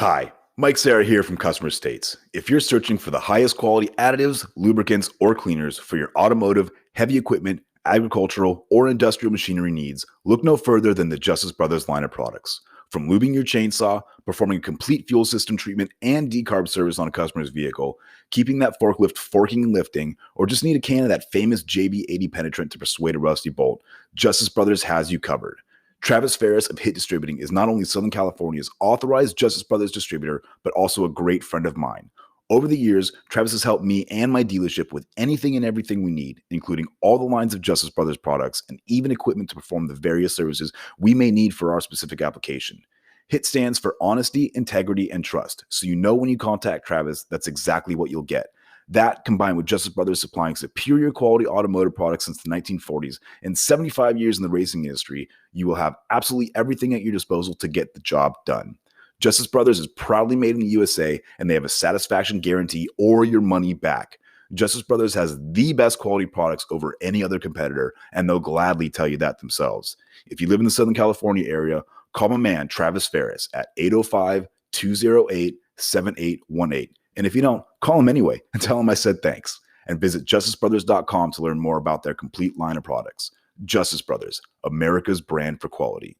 Hi, Mike Sarah here from Customer States. If you're searching for the highest quality additives, lubricants, or cleaners for your automotive, heavy equipment, agricultural, or industrial machinery needs, look no further than the Justice Brothers line of products. From lubing your chainsaw, performing a complete fuel system treatment and decarb service on a customer's vehicle, keeping that forklift forking and lifting, or just need a can of that famous JB80 penetrant to persuade a rusty bolt, Justice Brothers has you covered. Travis Ferris of Hit Distributing is not only Southern California's authorized Justice Brothers distributor, but also a great friend of mine. Over the years, Travis has helped me and my dealership with anything and everything we need, including all the lines of Justice Brothers products and even equipment to perform the various services we may need for our specific application. HIT stands for honesty, integrity, and trust, so you know when you contact Travis, that's exactly what you'll get. That, combined with Justice Brothers supplying superior quality automotive products since the 1940s and 75 years in the racing industry, you will have absolutely everything at your disposal to get the job done. Justice Brothers is proudly made in the USA, and they have a satisfaction guarantee or your money back. Justice Brothers has the best quality products over any other competitor, and they'll gladly tell you that themselves. If you live in the Southern California area, call my man Travis Ferris at 805-208-7818. And if you don't, call him anyway and tell him I said thanks. And visit justicebrothers.com to learn more about their complete line of products. Justice Brothers, America's brand for quality.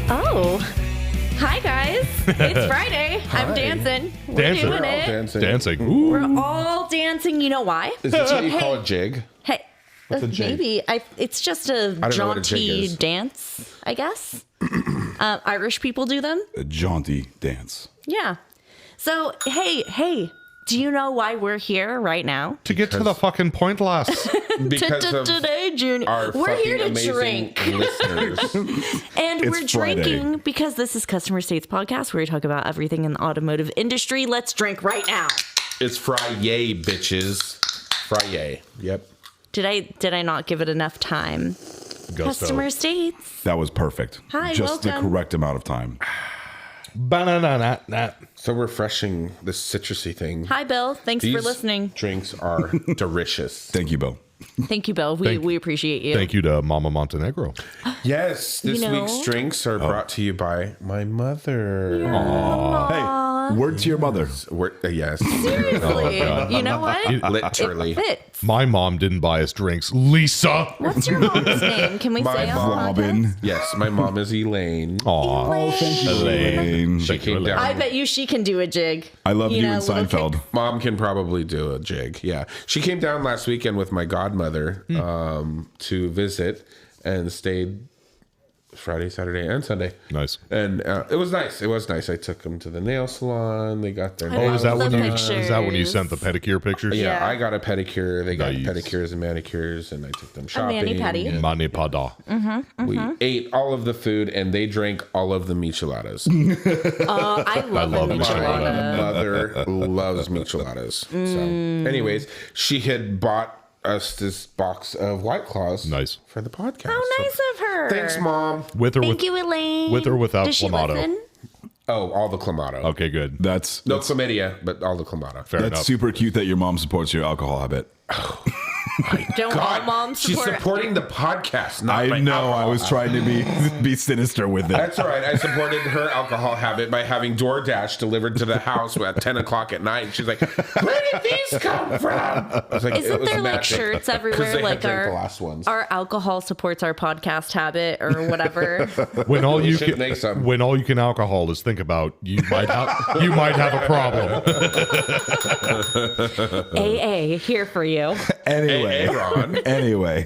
Oh, hi guys. It's Friday. I'm dancing. We're doing it. Dancing. Ooh. We're all dancing. You know why? Is this what you call a jig? Hey, What's a jig? maybe. It's just a know what a jig jaunty is. dance, I guess. Irish people do them. A jaunty dance. Yeah. So, hey, do you know why we're here right now? To get to the fucking point, lass. Because of Today, Junior. our We're here fucking to amazing drink. listeners. And It's we're Friday. drinking because this is Customer States Podcast where we talk about everything in the automotive industry. Let's drink right now. It's Friday, bitches. Friday. Yep. Did I not give it enough time? Gusto. Customer States. That was perfect. Hi, Just the welcome. correct amount of time. Banana. So refreshing, this citrusy thing. Hi, Bill. Thanks for These listening. drinks are delicious. Thank you, Bill. Thank you, Bill. We appreciate you. Thank you to Mama Montenegro. Yes, this You know- week's drinks are brought to you by my mother. Hey, word to your mother. Yes. Seriously. You know what? Literally. Fits. My mom didn't buy us drinks. Lisa. What's your mom's name? Can we My say on Robin. Yes, my mom is Elaine. Aw. Oh, Thank you, Elaine. Elaine. She came down. I bet you she can do a jig. I love you know, and little Seinfeld. kick- Mom can probably do a jig. Yeah. She came down last weekend with my godmother to visit and stayed Friday, Saturday, and Sunday. Nice. And it was nice. It was nice. I took them to the nail salon. They got their I nails. love the Is that when you pictures. sent the pedicure pictures? Yeah, Yeah. I got a pedicure. They got Nice. pedicures and manicures, and I took them shopping. mani-pedi. and Mani pada. We ate all of the food, and they drank all of the micheladas. Oh, I love love a michelada. michelada. Mother loves micheladas. So, anyways, she had bought us this box of White Claws. Nice. For the podcast. How So- nice of her. Thanks, Mom. With or Thank with, you, Elaine. with or without Does she Clamato? listen? Oh, all the Clamato. Okay, good. That's No chlamydia, but all the Clamato. Fair that's enough. super cute that your mom supports your alcohol habit. Don't all moms she's support? supporting the podcast, not my I know. I alcohol was trying to be sinister with it. That's all right. I supported her alcohol habit by having DoorDash delivered to the house at 10 o'clock at night. She's like, where did these come from? I was like, Isn't it was there like magic. shirts 'Cause everywhere? they Like had drank the our last ones. alcohol supports our podcast habit or whatever. When all We you should can, make some. when all you can alcohol is think about, you might have a problem. AA here for you. Anyway, Hey, Ron. anyway,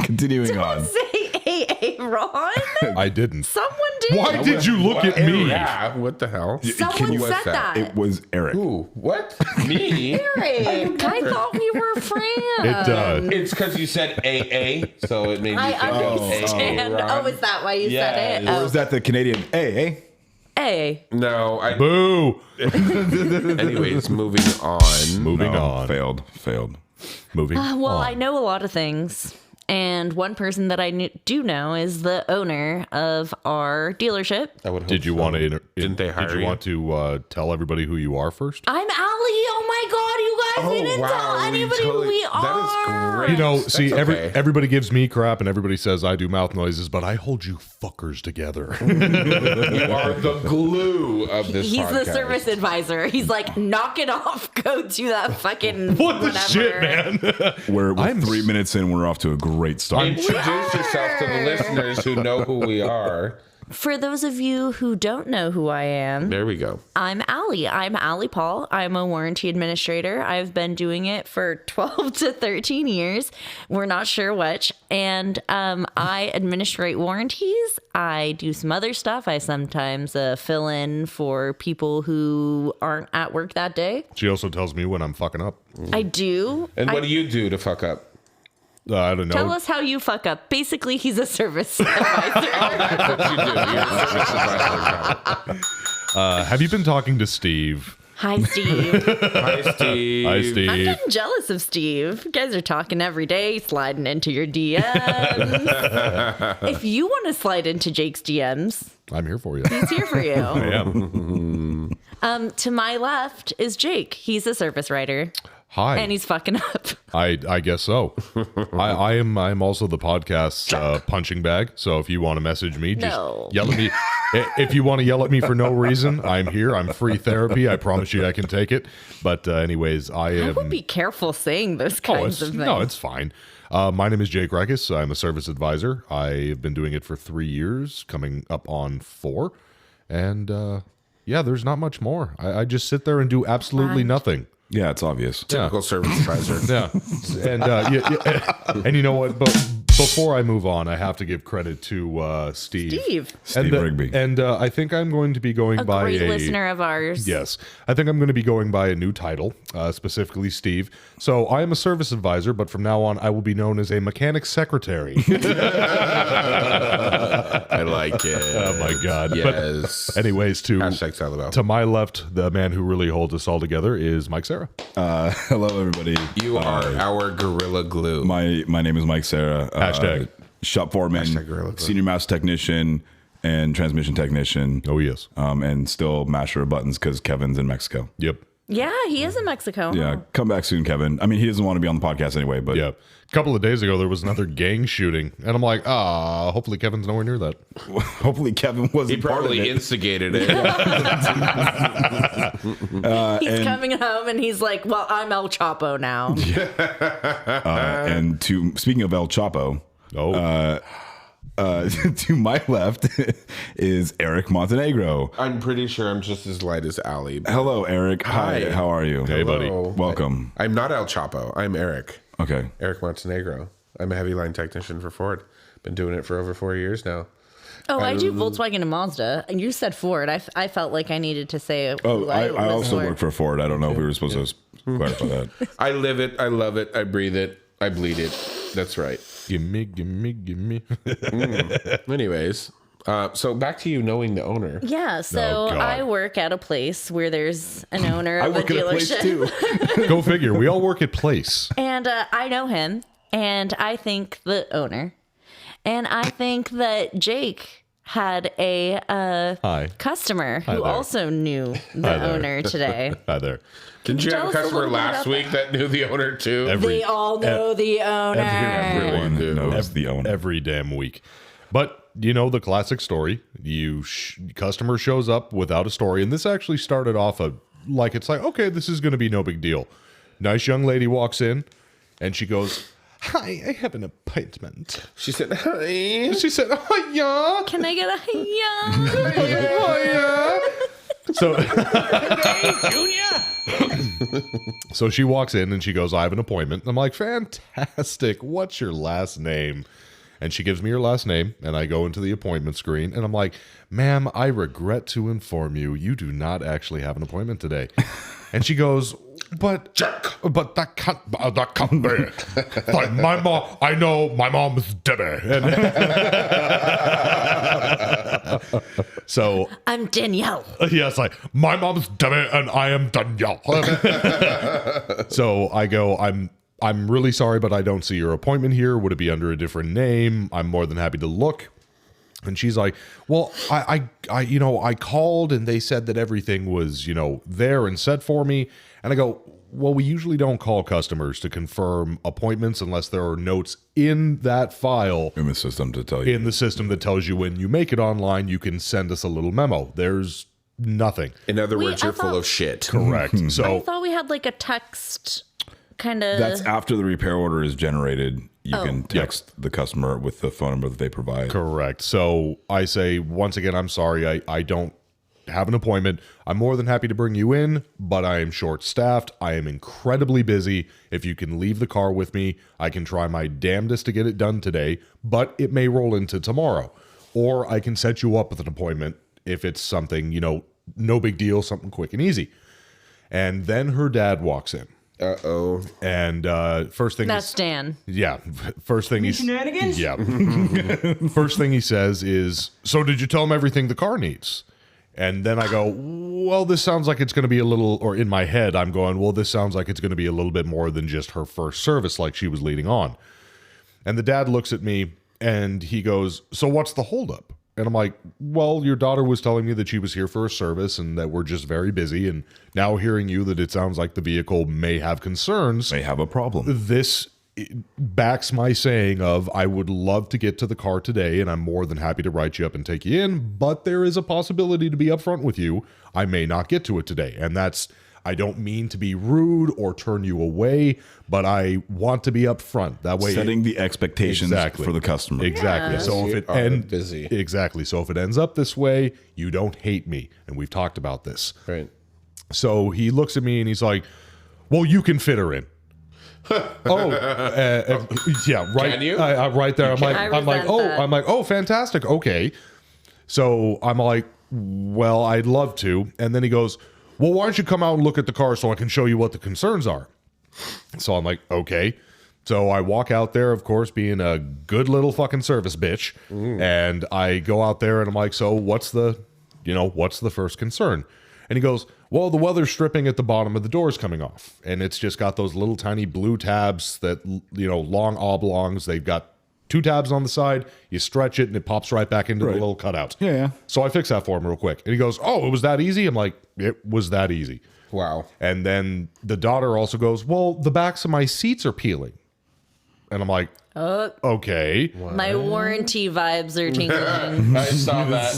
continuing on. Say AA, Ron. I didn't. Someone did. Why did you look at me? Yeah, what the hell? Someone was said that? that. It was Eric. Ooh, what? Me? Eric, I thought we were friends. It's because you said AA, so it made me I think of understand. AA, Ron. Oh, is that why you said it? Or Oh, is that the Canadian? Hey, A. No, I. Boo. Anyways, moving on. Moving No, on. failed. Moving Well, on. I know a lot of things. And one person that I do know is the owner of our dealership. I would hope Did you so. want to? Didn't they hire Did you want to tell everybody who you are first? I'm Allie. Oh my God, you guys didn't tell anybody who we are. That is great. You know, That's see, okay. everybody gives me crap and everybody says I do mouth noises, but I hold you fuckers together. You are the glue of this He's podcast. the service advisor. He's like, knock it off. Go to that fucking What the whatever. shit, man? We're I'm 3 minutes in. We're off to a great start. Introduce yourself to the listeners who know who we are. For those of you who don't know who I am, There we go. I'm Allie. I'm Allie Paul. I'm a warranty administrator. I've been doing it for 12 to 13 years. We're not sure which. And I administrate warranties. I do some other stuff. I sometimes fill in for people who aren't at work that day. She also tells me when I'm fucking up. I do. And what do you do to fuck up? I don't know. Tell us how you fuck up. Basically, he's a service advisor. That's what you do. You're a service advisor. Have you been talking to Steve? Hi, Steve. Hi, Steve. Hi, I'm Steve. getting jealous of Steve. You guys are talking every day, sliding into your DMs. If you want to slide into Jake's DMs, I'm here for you. he's here for you. I am. To my left is Jake. He's a service writer, Hi. and he's fucking up. I guess so. I'm also the podcast punching bag. So if you want to message me, just No. yell at me. If you want to yell at me for no reason, I'm here. I'm free therapy. I promise you I can take it. But anyways, I I am. would be careful saying those kinds of things. No, it's fine. My name is Jake Rekus. I'm a service advisor. I've been doing it for 3 years, coming up on 4. And yeah, there's not much more. I just sit there and do absolutely Right. nothing. Yeah, it's obvious. Typical service advisor. Yeah, and and you know what? But before I move on, I have to give credit to Steve. Steve Rigby. And I think I'm going to be going A by great listener of ours. Yes, I think I'm going to be going by a new title, specifically Steve. So I am a service advisor, but from now on, I will be known as a mechanic secretary. I like it. Oh my god! Yes. But anyways, Hashtag Salabel. to my left, the man who really holds us all together is Mike Sarah. Hello, everybody. You are our gorilla glue. My name is Mike Sarah. Hashtag. Shop foreman, Hashtag gorilla glue. senior mouse technician, and transmission technician. Oh yes. And still masher of buttons because Kevin's in Mexico. Yep. Yeah, he is in Mexico. Yeah, come back soon, Kevin. I mean, he doesn't want to be on the podcast anyway, but Yeah. A couple of days ago, there was another gang shooting, and I'm like, hopefully Kevin's nowhere near that. hopefully Kevin wasn't He part of probably it. instigated it. He's coming home and he's like, well, I'm El Chapo now. And speaking of El Chapo, Oh, to my left is Eric Montenegro. I'm pretty sure I'm just as light as Allie. but- Hello, Eric. Hi. How are you? hey, buddy. Hello. Welcome. I'm not El Chapo. I'm Eric. Okay. Eric Montenegro. I'm a heavy line technician for Ford. Been doing it for over 4 years now. Oh, I do Volkswagen and Mazda. And you said Ford. I felt like I needed to say. Oh, who I was also for. work for Ford. I don't know if we were supposed to clarify that. I live it. I love it. I breathe it. I bleed it. That's right. gimme. Anyways, so back to you knowing the owner. Yeah, so Oh, God. I work at a place where there's an owner I of a work at a place dealership. too. Go figure. We all work at Place. And I know him, and I think the owner, and I think that Jake had a Hi. customer who there. also knew the there. owner today. Hi there. Didn't you have a tell us a customer little bit last about week that knew the owner too? They all know the owner. Everyone knows the owner. Every damn week. But you know the classic story. Customer shows up without a story, and this actually started off it's like, okay, this is going to be no big deal. Nice young lady walks in, and she goes, "Hi, I have an appointment." She said, "Hi." She said, "Oh yeah, Can I get a oh yeah." So she walks in and she goes, "I have an appointment." And I'm like, "Fantastic. What's your last name?" And she gives me her last name, and I go into the appointment screen, and I'm like, "Ma'am, I regret to inform you, you do not actually have an appointment today." And she goes, But that can't be. Like my mom, I know my mom is Debbie. And so I'm Danielle. yes, like my mom's Debbie and I am Danielle. So I go, I'm really sorry, but I don't see your appointment here. Would it be under a different name? I'm more than happy to look. And she's like, well, I called and they said that everything was, there and set for me. And I go, well, we usually don't call customers to confirm appointments unless there are notes in that file. In the system to tell you. In the system that tells you when you make it online, you can send us a little memo. There's nothing. In other words, you're full of shit. Correct. I So thought we had like a text kind of. That's after the repair order is generated. You can text the customer with the phone number that they provide. correct. So I say, once again, I'm sorry. I don't have an appointment. I'm more than happy to bring you in, but I am short-staffed. I am incredibly busy. If you can leave the car with me, I can try my damnedest to get it done today, but it may roll into tomorrow. Or I can set you up with an appointment if it's something, no big deal, something quick and easy. And then her dad walks in. Uh-oh. And first thing That's Dan. Yeah. First thing Shenanigans? Yeah. First thing he says is, so did you tell him everything the car needs? And then I go, well, this sounds like it's going to be a little, or in my head, I'm going, well, this sounds like it's going to be a little bit more than just her first service like she was leading on. And the dad looks at me and he goes, so what's the holdup? And I'm like, well, your daughter was telling me that she was here for a service and that we're just very busy. And now hearing you that it sounds like the vehicle may have concerns. May have a problem. This backs my saying of, I would love to get to the car today and I'm more than happy to write you up and take you in, but there is a possibility to be upfront with you. I may not get to it today. And I don't mean to be rude or turn you away, but I want to be upfront. That way, Setting the expectations for the customer. Exactly. Yeah. So if You it are ends busy. exactly. So if it ends up this way, you don't hate me, and we've talked about this. Right. So he looks at me and he's like, "Well, you can fit her in." Yeah, right. Can you? Right there. I resent that. Oh, fantastic. Okay. So I'm like, well, I'd love to. And then he goes, well, why don't you come out and look at the car so I can show you what the concerns are? So I'm like, okay. So I walk out there, of course, being a good little fucking service bitch. And I go out there and I'm like, so what's the first concern? And he goes, well, the weather stripping at the bottom of the door is coming off. And it's just got those little tiny blue tabs that, long oblongs. They've got 2 tabs on the side. You stretch it and it pops right back into the little cutout. Yeah. So I fix that for him real quick. And he goes, oh, it was that easy? I'm like, it was that easy. Wow. And then the daughter also goes, well, the backs of my seats are peeling. And I'm like, okay. My warranty vibes are tingling. I saw that.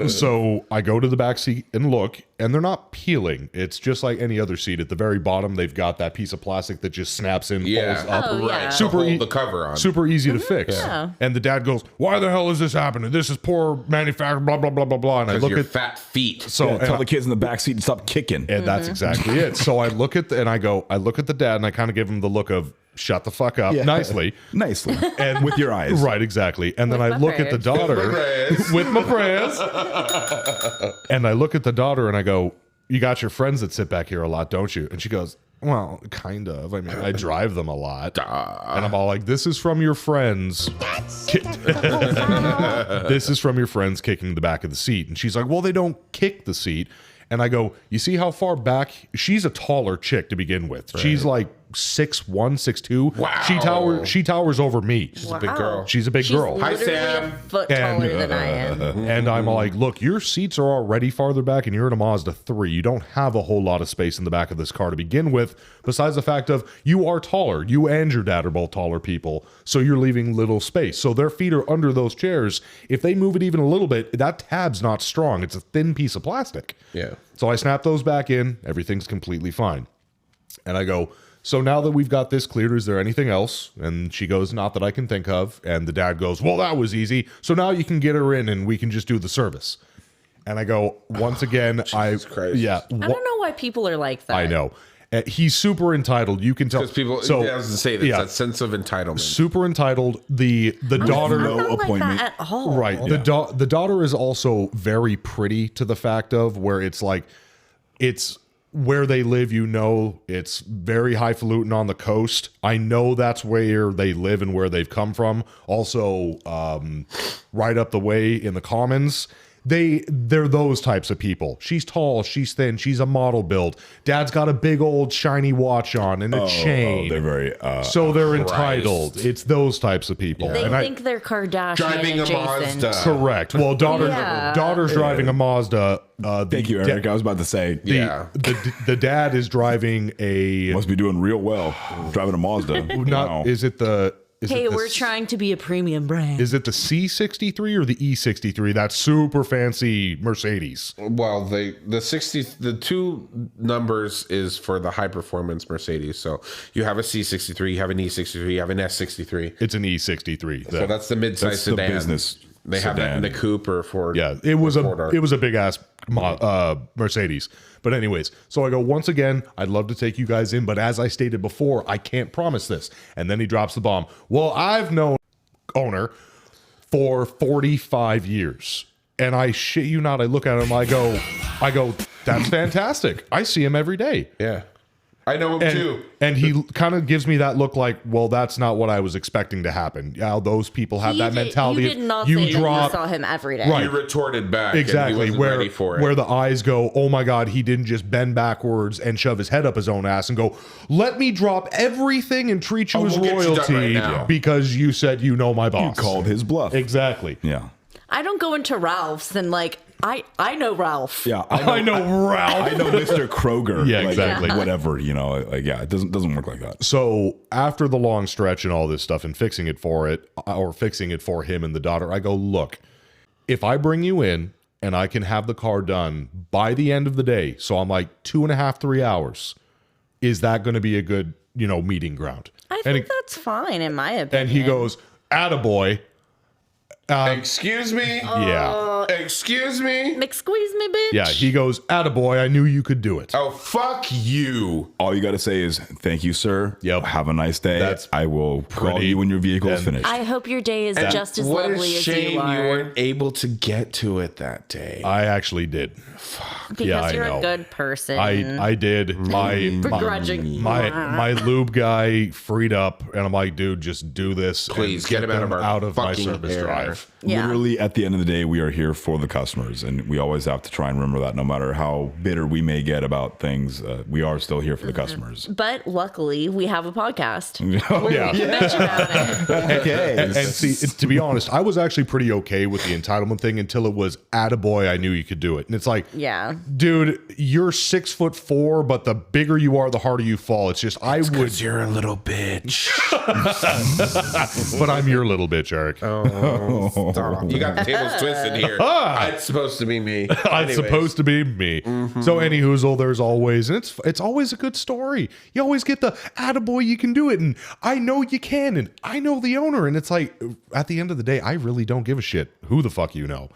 So I go to the back seat and look, and they're not peeling. It's just like any other seat. At the very bottom, they've got that piece of plastic that just snaps in, Yeah. folds up. Oh, yeah. Right. Super Hold e- the cover on. Super easy to fix. Yeah. And the dad goes, why the hell is this happening? This is poor manufacturing, blah, blah, blah, blah, blah. And I Because look your at fat feet. so Tell the kids in the back seat to stop kicking. and that's exactly it. So I look at I look at the dad and I kind of give him the look of shut the fuck up nicely. Nicely. And with your eyes. Right, exactly. And then With I my look at the prayers. daughter with my prayers. And I look at the daughter and I go, you got your friends that sit back here a lot, don't you? And she goes, well, kind of. I mean, I drive them a lot. And I'm all like, this is from your friends. This is from your friends kicking the back of the seat. And she's like, well, they don't kick the seat. And I go, you see how far back? She's a taller chick to begin with. Right. She's like 6'1", 6'2". Wow. She towers over me. She's a big girl. She's a big girl. Hi, Literally Sam. a foot taller than I am. And I'm like, look, your seats are already farther back and you're in a Mazda 3. You don't have a whole lot of space in the back of this car to begin with, besides the fact of you are taller. You and your dad are both taller people, so you're leaving little space. So their feet are under those chairs. If they move it even a little bit, that tab's not strong. It's a thin piece of plastic. Yeah. So I snap those back in. Everything's completely fine. And I go, so now that we've got this cleared, is there anything else? And she goes, not that I can think of. And the dad goes, well, that was easy. So now you can get her in and we can just do the service. And I go, once again, Jesus Christ. yeah. I don't know why people are like that. I know. He's super entitled. You can tell. Because people, so, I was to say this, yeah, that sense of entitlement. super entitled. The daughter, I'm No not like appointment. that at all. right? The daughter is also very pretty to the fact of where it's like, it's where they live. It's very highfalutin on the coast. I know that's where they live and where they've come from. Also, right up the way in the Commons. they're those types of people. She's tall, she's thin, she's a model build. Dad's got a big old shiny watch on and a chain. They're very so they're entitled. It's those types of people. They And think they're Kardashian Driving a adjacent. Mazda. correct. Well, daughter's driving a Mazda. Thank you, Eric. I was about to say. The dad is driving a. Must be doing real well. Driving a Mazda. Wow. Is it the? Is Hey, it the we're trying to be a premium brand. Is it the C63 or the E63? That super fancy Mercedes. Well, the two numbers is for the high performance Mercedes. So you have a C63, you have an E63, you have an S63. It's an E63. So that's the mid-size the sedan. business They have that in the coupe or Ford. Yeah, it was Ford a big ass Mercedes. But anyways, so I go, once again, I'd love to take you guys in, but as I stated before, I can't promise this. And then he drops the bomb. Well, I've known owner for 45 years. And I shit you not, I look at him, I go, that's fantastic. I see him every day. Yeah. I know him too. And he kind of gives me that look like, well, that's not what I was expecting to happen. Yeah, those people have that mentality. You did not you say drop, that you saw him every day. Right. You retorted back. Exactly. And he wasn't ready for it. Where the eyes go, oh my God, he didn't just bend backwards and shove his head up his own ass and go, let me drop everything and treat you as we'll get you done royalty right now. because you said you know my boss. You called his bluff. Exactly. Yeah. I don't go into Ralph's and I know Ralph. Yeah. I know Ralph. I know Mr. Kroger. Yeah, like, exactly. Whatever, it doesn't work like that. So after the long stretch and all this stuff and fixing it for him and the daughter, I go, look, if I bring you in and I can have the car done by the end of the day, so I'm like 2.5, 3 hours, is that going to be a good, meeting ground? I think that's fine in my opinion. And he goes, attaboy. Excuse me? Yeah. Excuse me? McSqueeze me, bitch. Yeah, he goes, attaboy, I knew you could do it. Oh, fuck you. All you got to say is, thank you, sir. Yep. Have a nice day. I will call you when your vehicle is finished. I hope your day is just as What lovely a as shame you are. you weren't able to get to it that day. I actually did. because I you're know. a good person. I did. Begrudging. My lube guy freed up, and I'm like, dude, just do this. Please and get him out of our my fucking service hair. drive. Yeah. Literally, at the end of the day, we are here for the customers, and we always have to try and remember that. No matter how bitter we may get about things, we are still here for the customers. But luckily, we have a podcast. Yeah. You bitch about it. Okay. And see, to be honest, I was actually pretty okay with the entitlement thing until it was attaboy, I knew you could do it. And it's like, Yeah. dude, you're 6'4", but the bigger you are, the harder you fall. It's just, I would, You're a little bitch. but I'm your little bitch, Eric. Stop. You got the tables twisted here. It's supposed to be me. It's Anyways. supposed to be me. So any hoozle, there's always, and it's always a good story. You always get the attaboy, you can do it, and I know you can, and I know the owner, and it's like, at the end of the day, I really don't give a shit who the fuck you know.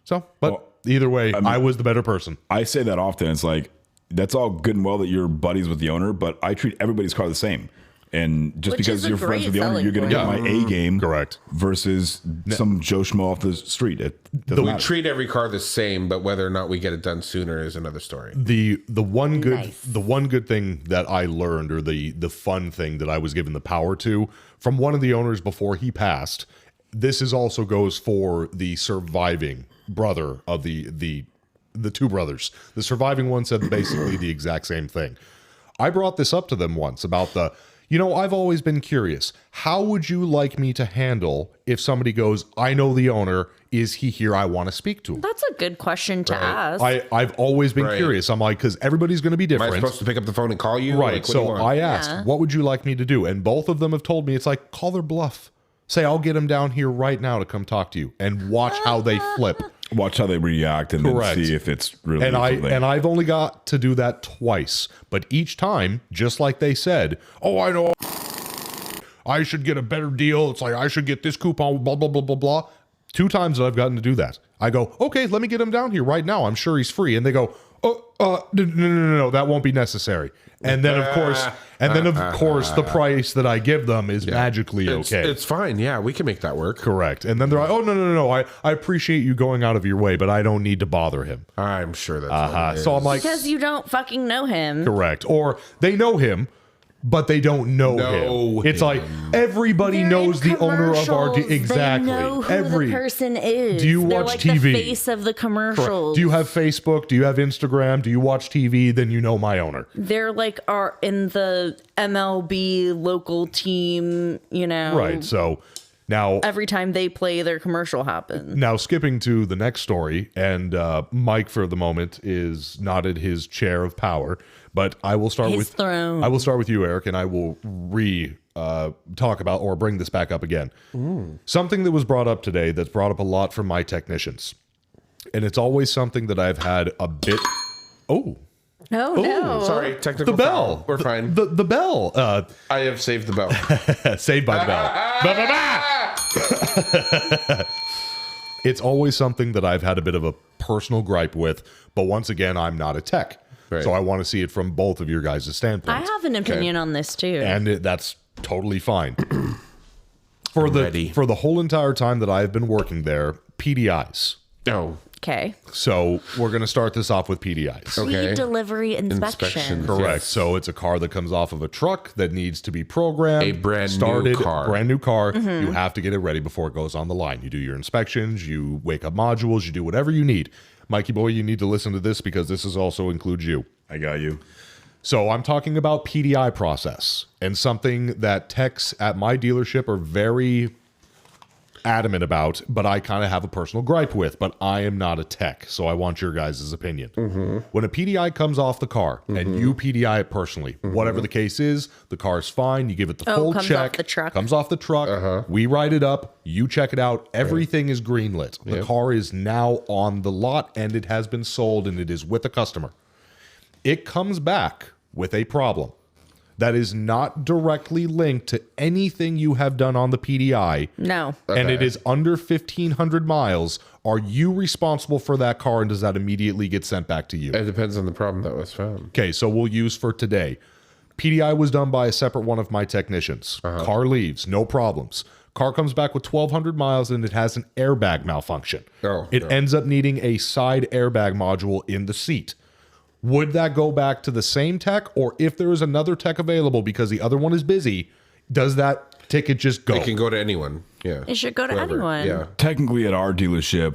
So, but either way, I was the better person. I say that often. It's like, that's all good and well that you're buddies with the owner, but I treat everybody's car the same. And just Which because is a you're friends great with the owner, selling you're going to get point. my A game. Correct. Versus some Joe Schmo off the street. It doesn't We matter. treat every car the same, but whether or not we get it done sooner is another story. The one good Nice. the one good thing that I learned, or the fun thing that I was given the power to from one of the owners before he passed. This is also goes for the surviving brother of the two brothers. The surviving one said basically the exact same thing. I brought this up to them once about I've always been curious. How would you like me to handle if somebody goes, I know the owner, is he here? I want to speak to him. That's a good question to ask. I've always been Right. curious. I'm like, because everybody's going to be Am I different. supposed to pick up the phone and call you? Right. Like, what do you So want? I asked, what would you like me to do? And both of them have told me it's like, call their bluff. Say, I'll get him down here right now to come talk to you, and watch how they flip. Watch how they react and Correct. then see if it's really And something. I've only got to do that twice, but each time, just like they said, oh, I know, I should get a better deal. It's like I should get this coupon, blah blah blah blah blah. 2 times that I've gotten to do that. I go, okay, let me get him down here right now. I'm sure he's free. And they go, no, that won't be necessary. And then of course, the price that I give them is magically okay. It's fine. Yeah, we can make that work. Correct. And then they're like, oh, no. I appreciate you going out of your way, but I don't need to bother him. I'm sure that's what it is. So I'm like, because you don't fucking know him. correct. Or they know him, but they don't know Know him. It's him. like everybody They're knows in the owner of our commercials. exactly. They know who the person is. Do you They're watch like TV? The face of the commercials. Do you have Facebook? Do you have Instagram? Do you watch TV? Then you know my owner. They're like are in the MLB local team. You know, Right. So now, every time they play, their commercial happens. now skipping to the next story, and Mike for the moment is nodded his chair of power, but I will start His with throne. I will start with you, Eric, and I will talk about or bring this back up again. Something that was brought up today that's brought up a lot from my technicians, and it's always something that I've had a bit. Oh, Oh, no. Sorry, technical the bell. foul. We're fine. The bell. I have saved the bell. Saved by the bell. Ba, ba, ba! It's always something that I've had a bit of a personal gripe with, but once again, I'm not a tech. Right. So I want to see it from both of your guys' I standpoints. have an opinion on this too. And that's totally fine. Ready. For the whole entire time that I've been working there, PDIs. Oh, Okay. So we're going to start this off with PDIs. Okay. Pre-delivery inspection. Inspection. Correct. Yes. So it's a car that comes off of a truck that needs to be programmed. A brand new started, car. Brand new car. Mm-hmm. You have to get it ready before it goes on the line. You do your inspections, you wake up modules, you do whatever you need. Mikey boy, you need to listen to this because this is also includes you. I got you. So I'm talking about PDI process and something that techs at my dealership are very adamant about, but I kind of have a personal gripe with, but I am not a tech, so I want your guys' opinion. When a PDI comes off the car and you PDI it personally, whatever the case is, the car's fine, you give it the full comes check. off the truck. Comes off the truck, we write it up, you check it out, everything is greenlit. The car is now on the lot and it has been sold and it is with the customer. It comes back with a problem that is not directly linked to anything you have done on the PDI, No. and it is under 1,500 miles, are you responsible for that car, and does that immediately get sent back to you? it depends on the problem that was found. Okay, so we'll use for today. PDI was done by a separate one of my technicians. Car leaves, no problems. Car comes back with 1,200 miles and it has an airbag malfunction. It ends up needing a side airbag module in the seat. Would that go back to the same tech, or if there is another tech available because the other one is busy, does that ticket just go? It can go to anyone. Yeah. It should go to Whoever. anyone. Yeah. Technically, at our dealership,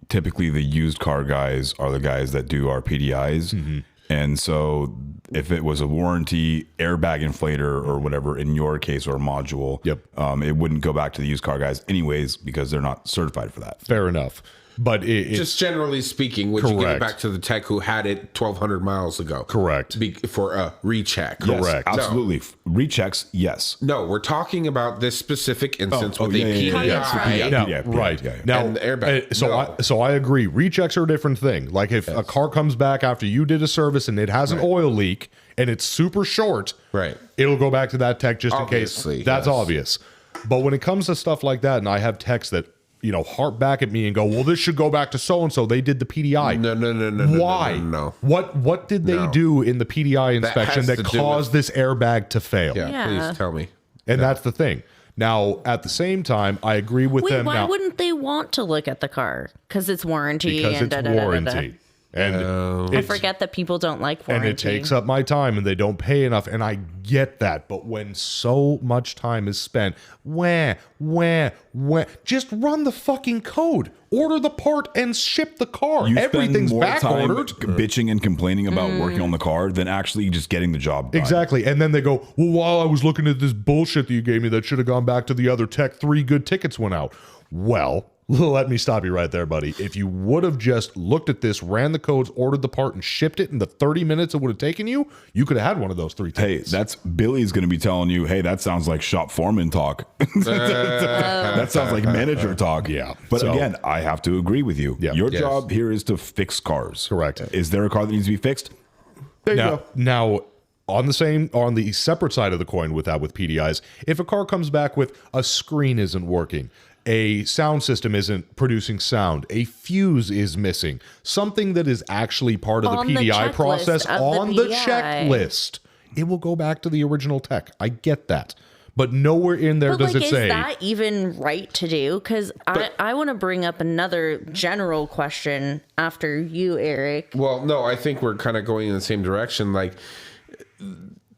typically the used car guys are the guys that do our PDIs. And so if it was a warranty airbag inflator or whatever in your case, or a module, it wouldn't go back to the used car guys anyways because they're not certified for that. Fair enough. But it's Just generally speaking, would you give it back to the tech who had it 1,200 miles ago? correct. For a recheck. Yes, Correct. absolutely. Rechecks, yes. No, we're talking about this specific instance with a PDI. Now, right. Now, And the airbag. so I agree. Rechecks are a different thing. Like if a car comes back after you did a service and it has an oil leak and it's super short, Right. it'll go back to that tech just Obviously, in case. That's yes. obvious. But when it comes to stuff like that, and I have techs that harp back at me and go, well, this should go back to so-and-so. They did the PDI. No. Why? No. What did they do in the PDI inspection has that to do caused this airbag to fail? Yeah, Yeah. please tell me. And that's the thing. Now, at the same time, I agree with Wait, them. why now, wouldn't they want to look at the car? Because it's warranty. because and it's da-da-da-da-da. warranty. And I it's- forget that people don't like and warranty. it takes up my time and they don't pay enough, and I get that. But when so much time is spent, just run the fucking code, order the part and ship the car. You Everything's spend more back time ordered. bitching and complaining about working on the car than actually just getting the job done. Exactly. And then they go, well, while I was looking at this bullshit that you gave me that should have gone back to the other tech, 3 good tickets went out. Well, let me stop you right there, buddy. If you would have just looked at this, ran the codes, ordered the part, and shipped it in the 30 minutes it would have taken you, you could have had one of those 3 Hey, tickets. that's Billy's going to be telling you, hey, that sounds like shop foreman talk. That sounds like manager talk. Yeah. But So- again, I have to agree with you. Yeah. Your Yes. job here is to fix cars. Correct. Is there a car that needs to be fixed? There you go. Now, on the separate side of the coin with PDIs, if a car comes back with a screen isn't working, a sound system isn't producing sound, a fuse is missing, something that is actually part of On the the PDI checklist process of the on the PDI. checklist, it will go back to the original tech. I get that. But nowhere in there But does like, it is say. that even right to do? Because I want to bring up another general question after you, Eric. Well, no, I think we're kind of going in the same direction. Like,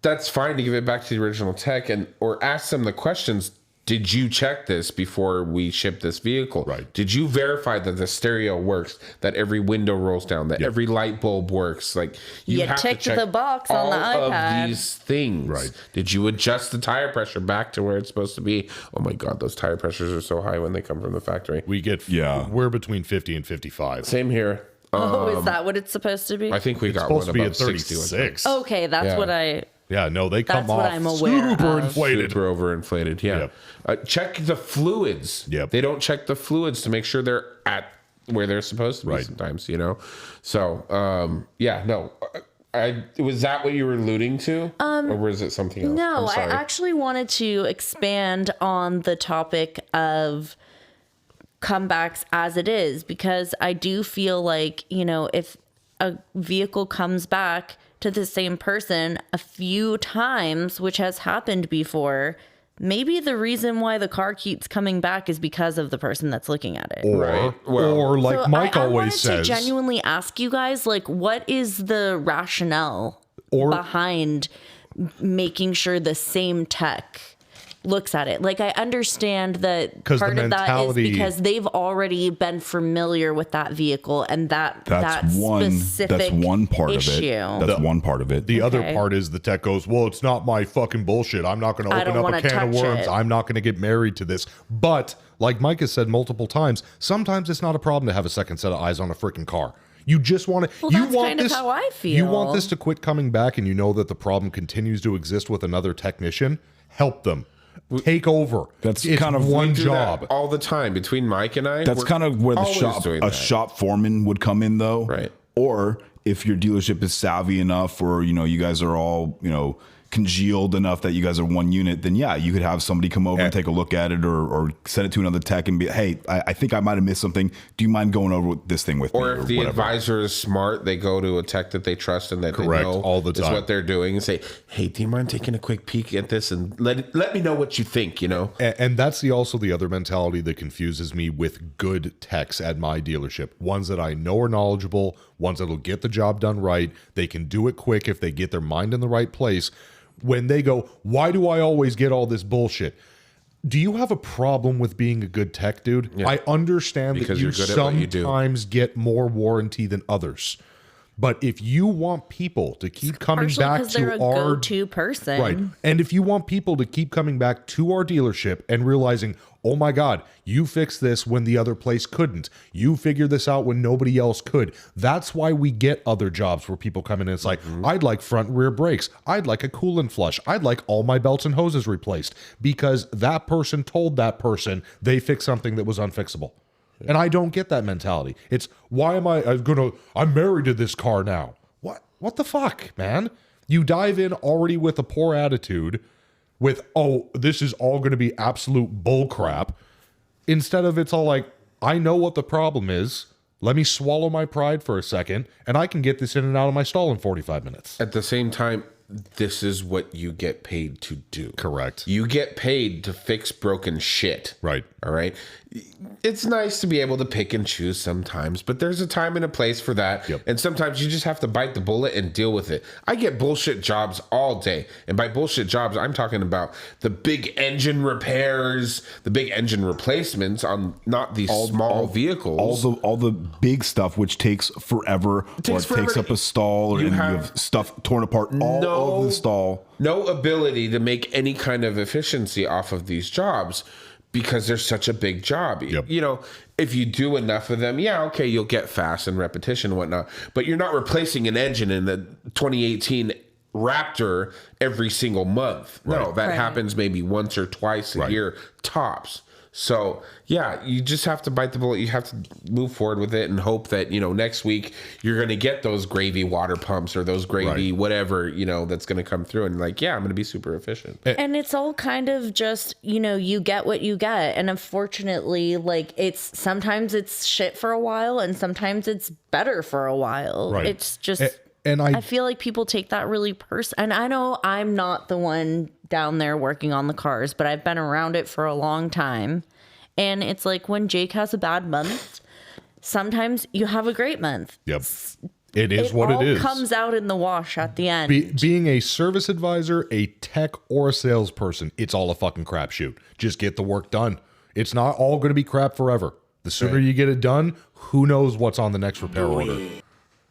that's fine to give it back to the original tech or ask them the questions. Did you check this before we ship this vehicle? Right. Did you verify that the stereo works, that every window rolls down, that every light bulb works? Like You have ticked to check the box on the all iPad. of these things. Right. Did you adjust the tire pressure back to where it's supposed to be? Oh my God, those tire pressures are so high when they come from the factory. We're between 50 and 55. Same here. Is that what it's supposed to be? I think we got Supposed one to be above at 60. 36. Okay, that's what I... Yeah, no, they come That's what off I'm aware super of. inflated. Super overinflated, yeah. Yep. Check the fluids. Yep. They don't check the fluids to make sure they're at where they're supposed to be Right. sometimes, So, yeah, no. Was that what you were alluding to? Or was it something else? No, I'm I sorry. actually wanted to expand on the topic of comebacks as it is, because I do feel like, if a vehicle comes back to the same person a few times, which has happened before, maybe the reason why the car keeps coming back is because of the person that's looking at it. Or, Well, or like So Mike I always wanted says, to genuinely ask you guys, like, what is the rationale behind making sure the same tech looks at it? Like, I understand that 'Cause the part of that is mentality- because they've already been familiar with that vehicle and that specific that's one part issue. of it. That's one part of it. the other Okay. part is the tech goes, well, it's not my fucking bullshit. I'm not going to I open don't up a wanna can of touch worms. it. I'm not going to get married to this. But like Mike has said multiple times, sometimes it's not a problem to have a second set of eyes on a freaking car. You just want to. Well, you that's want kind of this, how I You want feel. this to quit coming back, and you know that the problem continues to exist with another technician. Help them. Take over. That's It's kind of one do that job. all the time between Mike and I. That's we're kind of where the always shop doing a that. shop foreman would come in, though. Right. Or if your dealership is savvy enough, or you guys are all congealed enough that you guys are one unit, then yeah, you could have somebody come over and take a look at it, or send it to another tech and be, hey, I think I might have missed something. Do you mind going over this thing with me? Or if the whatever. advisor is smart, they go to a tech that they trust and that Correct, they know all the is time. what they're doing and say, hey, do you mind taking a quick peek at this and let me know what you think, And that's also the other mentality that confuses me with good techs at my dealership. Ones that I know are knowledgeable, ones that'll get the job done right. They can do it quick if they get their mind in the right place. When they go, why do I always get all this bullshit? Do you have a problem with being a good tech, dude? Yeah. I understand Because that you you're good at what you do. sometimes get more warranty than others. But if you want people to keep coming Partially back because they're a to our go-to person. right, and if you want people to keep coming back to our dealership and realizing, oh my God, you fixed this when the other place couldn't. You figured this out when nobody else could. That's why we get other jobs where people come in and it's like, I'd like front and rear brakes. I'd like a coolant flush. I'd like all my belts and hoses replaced because that person told that person they fixed something that was unfixable. And I don't get that mentality. It's why am I'm married to this car now. What the fuck, man? You dive in already with a poor attitude with, oh, this is all going to be absolute bull crap. Instead of it's all like, I know what the problem is. Let me swallow my pride for a second and I can get this in and out of my stall in 45 minutes. At the same time, this is what you get paid to do. Correct. You get paid to fix broken shit. Right. All right. It's nice to be able to pick and choose sometimes, but there's a time and a place for that. Yep. And sometimes you just have to bite the bullet and deal with it. I get bullshit jobs all day. And by bullshit jobs, I'm talking about the big engine repairs, the big engine replacements on not these small vehicles. all the big stuff, which takes forever, takes or it takes forever. up a stall, You and have you have stuff torn apart all over the stall. No ability to make any kind of efficiency off of these jobs because they're such a big job. Yep. If you do enough of them, yeah, okay, you'll get fast and repetition and whatnot, but you're not replacing an engine in the 2018 Raptor every single month. No, that happens maybe once or twice a year tops. So yeah, you just have to bite the bullet. You have to move forward with it and hope that, next week you're going to get those gravy water pumps or those gravy, whatever, that's going to come through and I'm going to be super efficient. And it's all kind of just, you get what you get. And unfortunately, sometimes it's shit for a while and sometimes it's better for a while. Right. It's just, And I feel like people take that really and I know I'm not the one down there working on the cars, but I've been around it for a long time. And it's like when Jake has a bad month, sometimes you have a great month. Yep. It is what it is. Comes out in the wash at the end. Being a service advisor, a tech, or a salesperson, it's all a fucking crapshoot. Just get the work done. It's not all going to be crap forever. The sooner you get it done, who knows what's on the next repair order.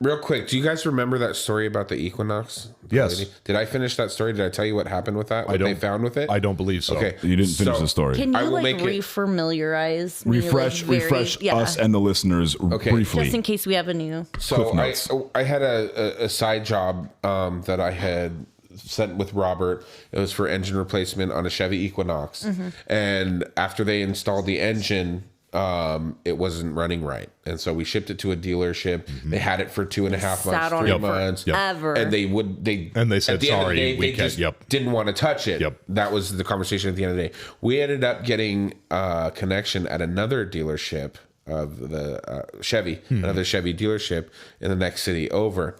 Real quick, do you guys remember that story about the Equinox? Yes. Lady? Did I finish that story? Did I tell you what happened with that? What they found with it? I don't believe so. Okay. You didn't finish the story. Can I you will like make it- refamiliarize me? Refresh yeah. us and the listeners briefly. Just in case we have a new. So Cliff notes. I had a side job that I had sent with Robert. It was for engine replacement on a Chevy Equinox. And after they installed the engine, it wasn't running right. And so we shipped it to a dealership. They had it for 2.5 months, Sat on 3 it months. forever. And they said, at the end of the "Sorry, day, we they can't." just didn't want to touch it. Yep. That was the conversation at the end of the day. We ended up getting a connection at another dealership of the Chevy, another Chevy dealership in the next city over.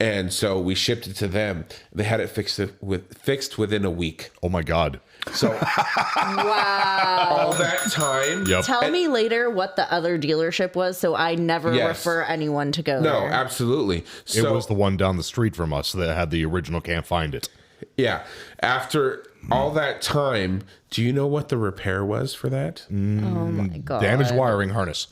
And so we shipped it to them. They had it fixed within a week. Oh my God. So Wow. all that time. Yep. Tell me later what the other dealership was so I never refer anyone to go No, there. absolutely. It So was the one down the street from us that had the original Can't Find It. yeah, after all that time, do you know what the repair was for that? Oh my God. Damaged wiring harness.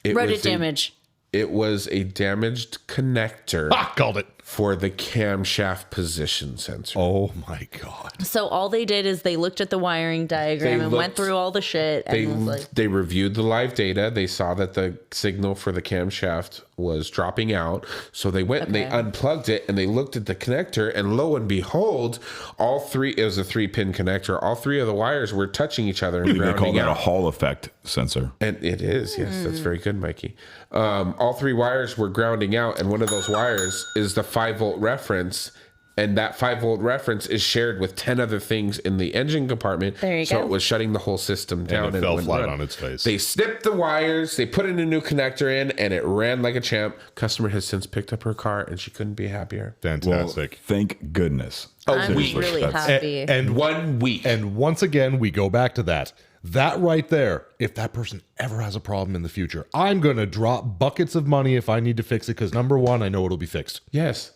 Reddit damage. It was a damaged connector Ah, called it. for the camshaft position sensor. Oh my God. So all they did is they looked at the wiring diagram and went through all the shit and was like, They reviewed the live data. They saw that the signal for the camshaft was dropping out. So they went and they unplugged it and they looked at the connector, and lo and behold, all three, it was a 3-pin connector. All 3 of the wires were touching each other and They call grounding that a out. Hall effect sensor. And it is, yes, that's very good, Mikey. All 3 wires were grounding out, and one of those wires is the 5-volt reference, and that 5-volt reference is shared with 10 other things in the engine compartment. There you so go. it was shutting the whole system down. it fell wouldn't flat run. on its face. They snipped the wires, they put in a new connector in, and it ran like a champ. Customer has since picked up her car, and she couldn't be happier. Well, Fantastic. thank goodness. I'm week. really happy. And 1 week. And once again, we go back to that. That right there, if that person ever has a problem in the future, I'm going to drop buckets of money if I need to fix it because, number one, I know it'll be fixed. Yes.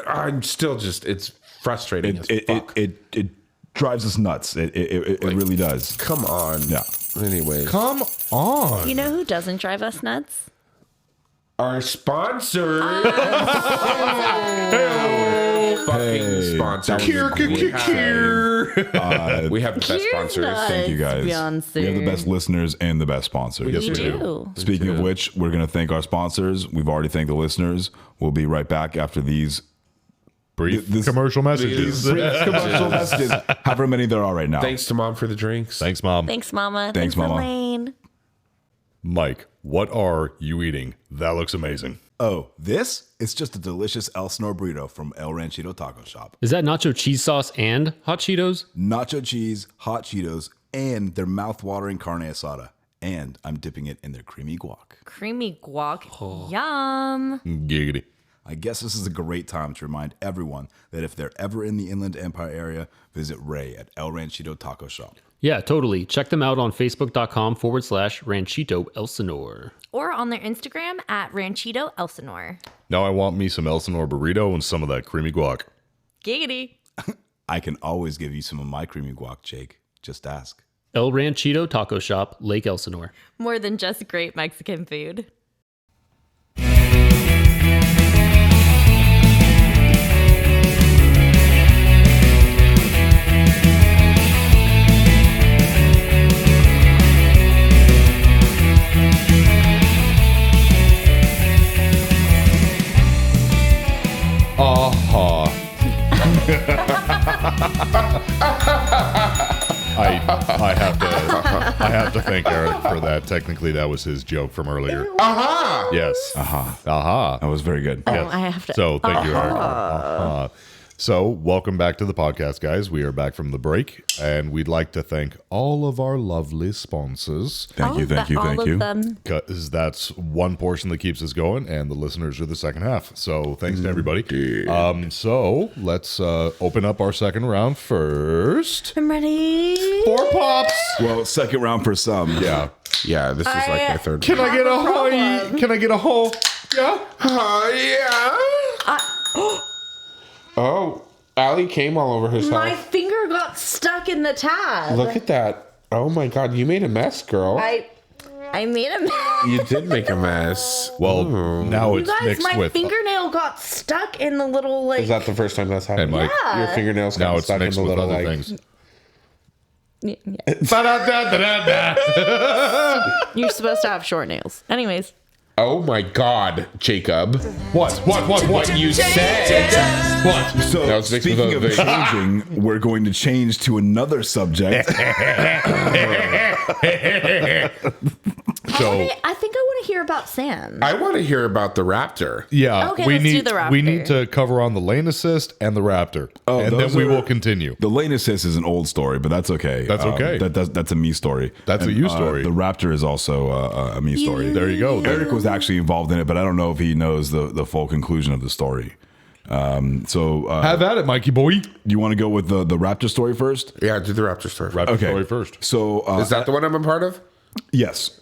I'm still just, it's frustrating as fuck. It drives us nuts. It really does. Come on. Yeah. Anyways. Come on. You know who doesn't drive us nuts? Our sponsor. Hey, sponsor. that was We have the best sponsors. Thank you guys. Beyonce. We have the best listeners and the best sponsors. We do. Speaking of which, we're going to thank our sponsors. We've already thanked the listeners. We'll be right back after these Brief commercial messages. commercial messages. However many there are right now. Thanks to Mom for the drinks. Thanks, Mom. Thanks, Mama. Thanks, Mama. Elaine. Mike, what are you eating? That looks amazing. Oh, this? It's just a delicious El Snor burrito from El Ranchito Taco Shop. Is that nacho cheese sauce and hot Cheetos? Nacho cheese, hot Cheetos, and their mouth-watering carne asada. And I'm dipping it in their creamy guac. Creamy guac. Yum. Giggity. I guess this is a great time to remind everyone that if they're ever in the Inland Empire area, visit Ray at El Ranchito Taco Shop. Yeah, totally. Check them out on Facebook.com/Ranchito Elsinore. Or on their Instagram at Ranchito Elsinore. Now I want me some Elsinore burrito and some of that creamy guac. Giggity. I can always give you some of my creamy guac, Jake. Just ask. El Ranchito Taco Shop, Lake Elsinore. More than just great Mexican food. I have to thank Eric for that. Technically, that was his joke from earlier. Aha! Yes. Aha. That was very good. Yes. I have to. So thank you, Eric. So welcome back to the podcast, guys. We are back from the break, and we'd like to thank all of our lovely sponsors. Thank you. All of them. Because that's one portion that keeps us going, and the listeners are the second half. So thanks to everybody. So let's open up our second round first. I'm ready. 4 pops. Well, second round for some. Yeah. Yeah, this is like my third Can I get a hoi? Can I get a ho? Yeah. Yeah. Oh, Allie came all over herself. My finger got stuck in the tab. Look at that. Oh my God, you made a mess, girl. I made a mess. You did make a mess. Well, now You it's guys, mixed my with. fingernail got stuck in the little Is that the first time that's happened? Hey, Mike. Yeah. Your fingernails Now got it's stuck in mixed the with little other like. things. Da-da-da-da-da. You're supposed to have short nails. Anyways. Oh my God, Jacob. What You said. What? So That was mixed with speaking other of things. changing, we're going to change to another subject. So I think I want to hear about Sam. I want to hear about the Raptor. yeah, Okay, we let's do need the Raptor. we need to cover on the lane assist and the Raptor, Oh, and then those we are- will continue. The lane assist is an old story, but that's okay. That's okay. That's a me story. That's a you story. The Raptor is also a me story. There you go. Eric was actually involved in it, but I don't know if he knows the full conclusion of the story. So Have at it, Mikey boy. do you want to go with the Raptor story first? Yeah, do the Raptor story. Raptor Okay. story first. So Is that the one I'm a part of? yes.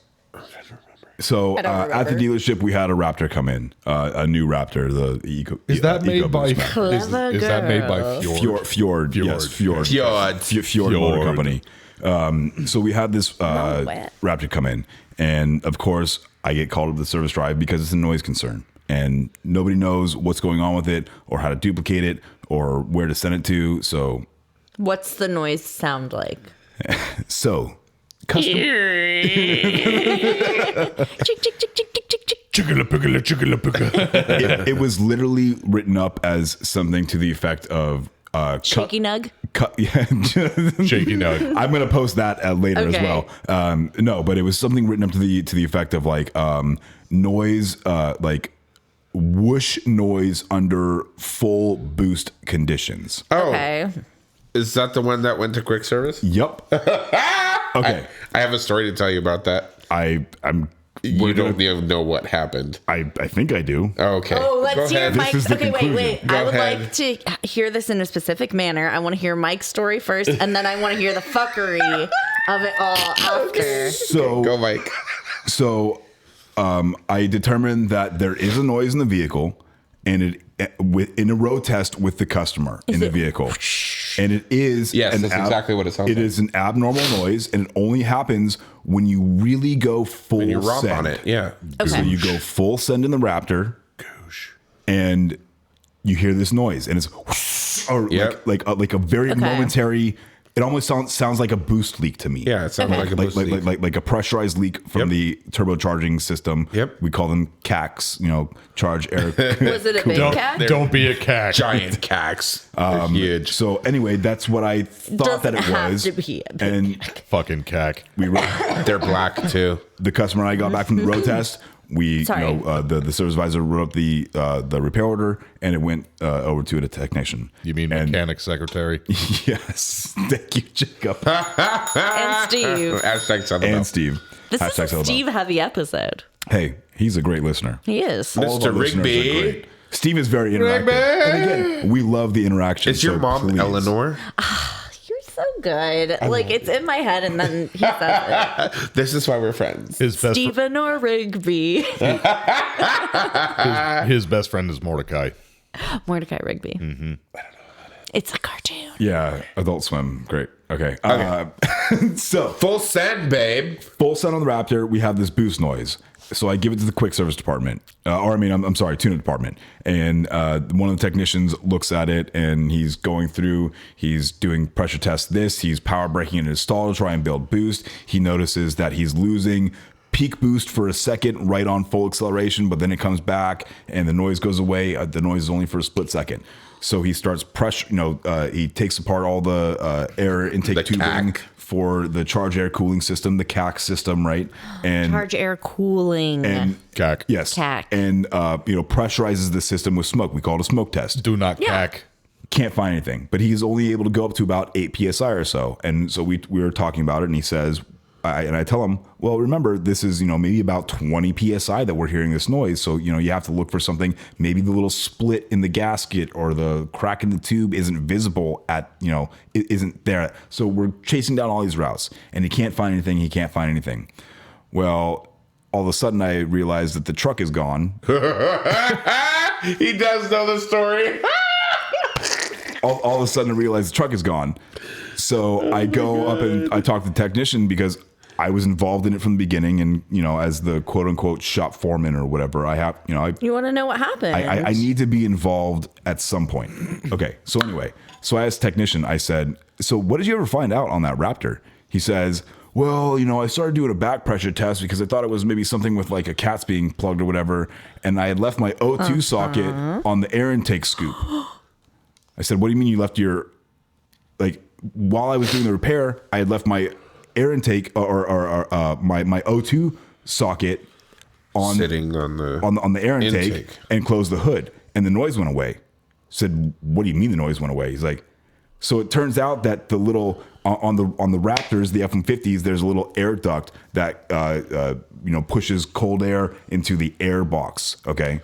So don't at the remember. dealership, we had a Raptor come in, a new Raptor. The Eco, Is that made by? EcoBoost Max. Is that made by Clever Fjord? Fjord, yes, Fjord, Fjord. Fjord Motor Fjord. Company. So we had this wet. Raptor come in, and of course, I get called up to the service drive because it's a noise concern, and nobody knows what's going on with it, or how to duplicate it, or where to send it to. So What's the noise sound like? custom. Chick, chick, chick, chick, chick, chick, chick. It was literally written up as something to the effect of Shaky nug. yeah. Shaky nug. I'm gonna post that later as Okay. well. No, but it was something written up to the effect of like noise, like whoosh noise under full boost conditions. Oh, Okay. is that the one that went to quick service? Yep. Okay. I have a story to tell you about that. I'm. You don't even know what happened. I think I do. Okay. Oh, let's Go hear ahead. Mike's. is the Okay, conclusion. wait. Go I would ahead. like to hear this in a specific manner. I want to hear Mike's story first, and then I want to hear the fuckery of it all after. Go, Mike. So I determined that there is a noise in the vehicle, and in a road test with the customer in the vehicle, and it is Yes, that's exactly what it sounds It like. is an abnormal noise, and it only happens when you really go full When you romp send. on it, yeah. So Okay. you go full send in the Raptor, and you hear this noise, and it's whoosh, or Yep. like a very Okay. momentary. It almost sounds like a boost leak to me. Yeah, it sounded like a Like, boost like, leak. like a pressurized leak from Yep. the turbocharging system. Yep. We call them CACs, charge air. Was it a big cat? Don't be a cack. Giant cacks. They're huge. So anyway, that's what I thought that it Doesn't have was. to be a big And Fucking cack. we wrote, They're black too. the customer and I got back from the road test. We, Sorry. the service advisor wrote up the repair order, and it went over to a technician. You mean And- mechanic secretary? Yes, thank you, Jacob And Steve. Hashtag something and else. Steve. This is Hashtag a Settle Down. Steve heavy episode. Hey, he's a great listener. He is. All of our Mr. listeners are Rigby. great. Steve is very interactive. And again, we love the interaction. Is your so mom please. Eleanor? You're so good. Like, it's in my head, and then he says it. This is why we're friends. His best Stephen or Rigby. his best friend is Mordecai. Mordecai Rigby. Mm-hmm. It's a cartoon. Yeah, Adult Swim. Great. Okay. So Full send, babe. full set on the Raptor, we have this boost noise. So I give it to the quick service department, I'm sorry, tune-up department. And one of the technicians looks at it, and he's going through, he's doing pressure test this, he's power braking in his stall to try and build boost. He notices that he's losing peak boost for a second right on full acceleration, but then it comes back and the noise goes away. The noise is only for a split second. So he starts pressure, he takes apart all the air intake The tubing CAC. for the charge air cooling system, the CAC system, right? And Charge air cooling. and Cack. yes, CAC. and pressurizes the system with smoke. We call it a smoke test. Do not Yeah. cack. Can't find anything, but he's only able to go up to about 8 psi or so. And so we were talking about it, and he says, I tell him, well, remember, this is maybe about 20 psi that we're hearing this noise. So you have to look for something. Maybe the little split in the gasket or the crack in the tube isn't visible at it isn't there. So we're chasing down all these routes, and he can't find anything. Well, all of a sudden I realized that the truck is gone. He does know the story. All of a sudden I realized the truck is gone. So I go up and I talk to the technician because I was involved in it from the beginning, and as the quote unquote shop foreman or whatever, I have You want to know what happened? I need to be involved at some point. Okay, so anyway, so I asked the technician, I said, so what did you ever find out on that Raptor? He says, well, I started doing a back pressure test because I thought it was maybe something with like a cat's being plugged or whatever, and I had left my O2 socket on the air intake scoop. I said, what do you mean you left your, like, while I was doing the repair, I had left my air intake or my O2 socket on Sitting on the air intake and closed the hood, and the noise went away. Said, what do you mean the noise went away? He's like, so it turns out that the little on the Raptors, the F-150s, there's a little air duct that pushes cold air into the air box. Okay,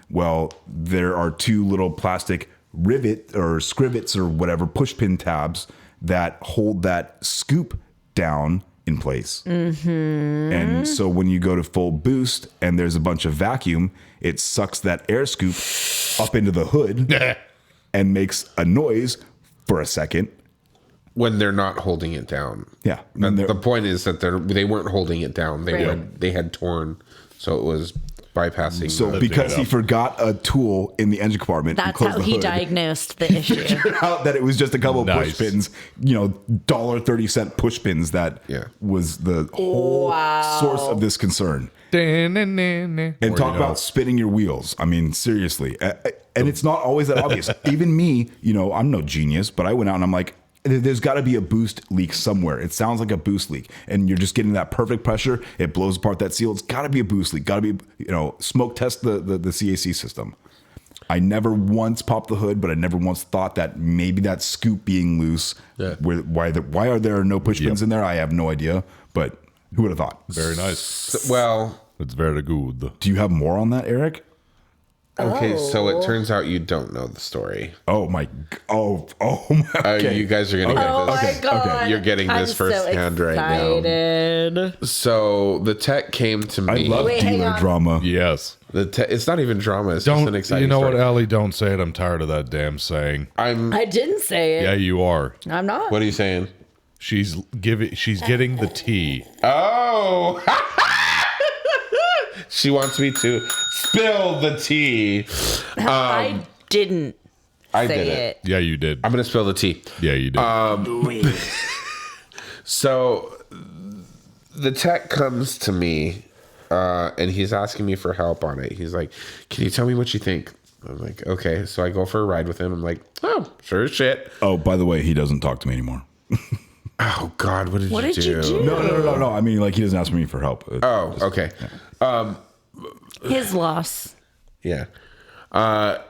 well, there are two little plastic rivet or scrivets or whatever push pin tabs that hold that scoop down in place. And so when you go to full boost and there's a bunch of vacuum, it sucks that air scoop up into the hood and makes a noise for a second. When they're not holding it down. Yeah. The point is that they weren't holding it down. They had torn, so it was bypassing. So because he forgot a tool in the engine compartment, That's how he diagnosed the issue. figured out that it was just a couple of push pins, $1.30 push pins that was the whole source of this concern. And talk about spinning your wheels. I mean, seriously. And it's not always that obvious. Even me, I'm no genius, but I went out and I'm like, there's got to be a boost leak somewhere. It sounds like a boost leak, and you're just getting that perfect pressure. It blows apart that seal. It's got to be a boost leak. Got to be, smoke test the CAC system. I never once popped the hood, but I never once thought that maybe that scoop being loose. Yeah. Why are there no push pins in there? I have no idea, but who would have thought? Very nice. Well, it's very good. Do you have more on that, Eric? Okay, so it turns out you don't know the story. Oh my! Okay. You guys are gonna get this. My God. Okay. You're getting this firsthand right now. So the tech came to me. I love dealer drama. Yes. It's not even drama. It's just an exciting story. What, Allie? Don't say it. I'm tired of that damn saying. I didn't say it. Yeah, you are. I'm not. What are you saying? She's getting the tea. Oh. She wants me to spill the tea. I didn't I say did it. Yeah, you did. I'm going to spill the tea. Yeah, you did. So the tech comes to me and he's asking me for help on it. He's like, can you tell me what you think? I'm like, okay. So I go for a ride with him. I'm like, oh, sure as shit. Oh, by the way, he doesn't talk to me anymore. Oh, God, what did you do? No. I mean, like, he doesn't ask me for help. Oh, okay. Yeah. His loss. Yeah.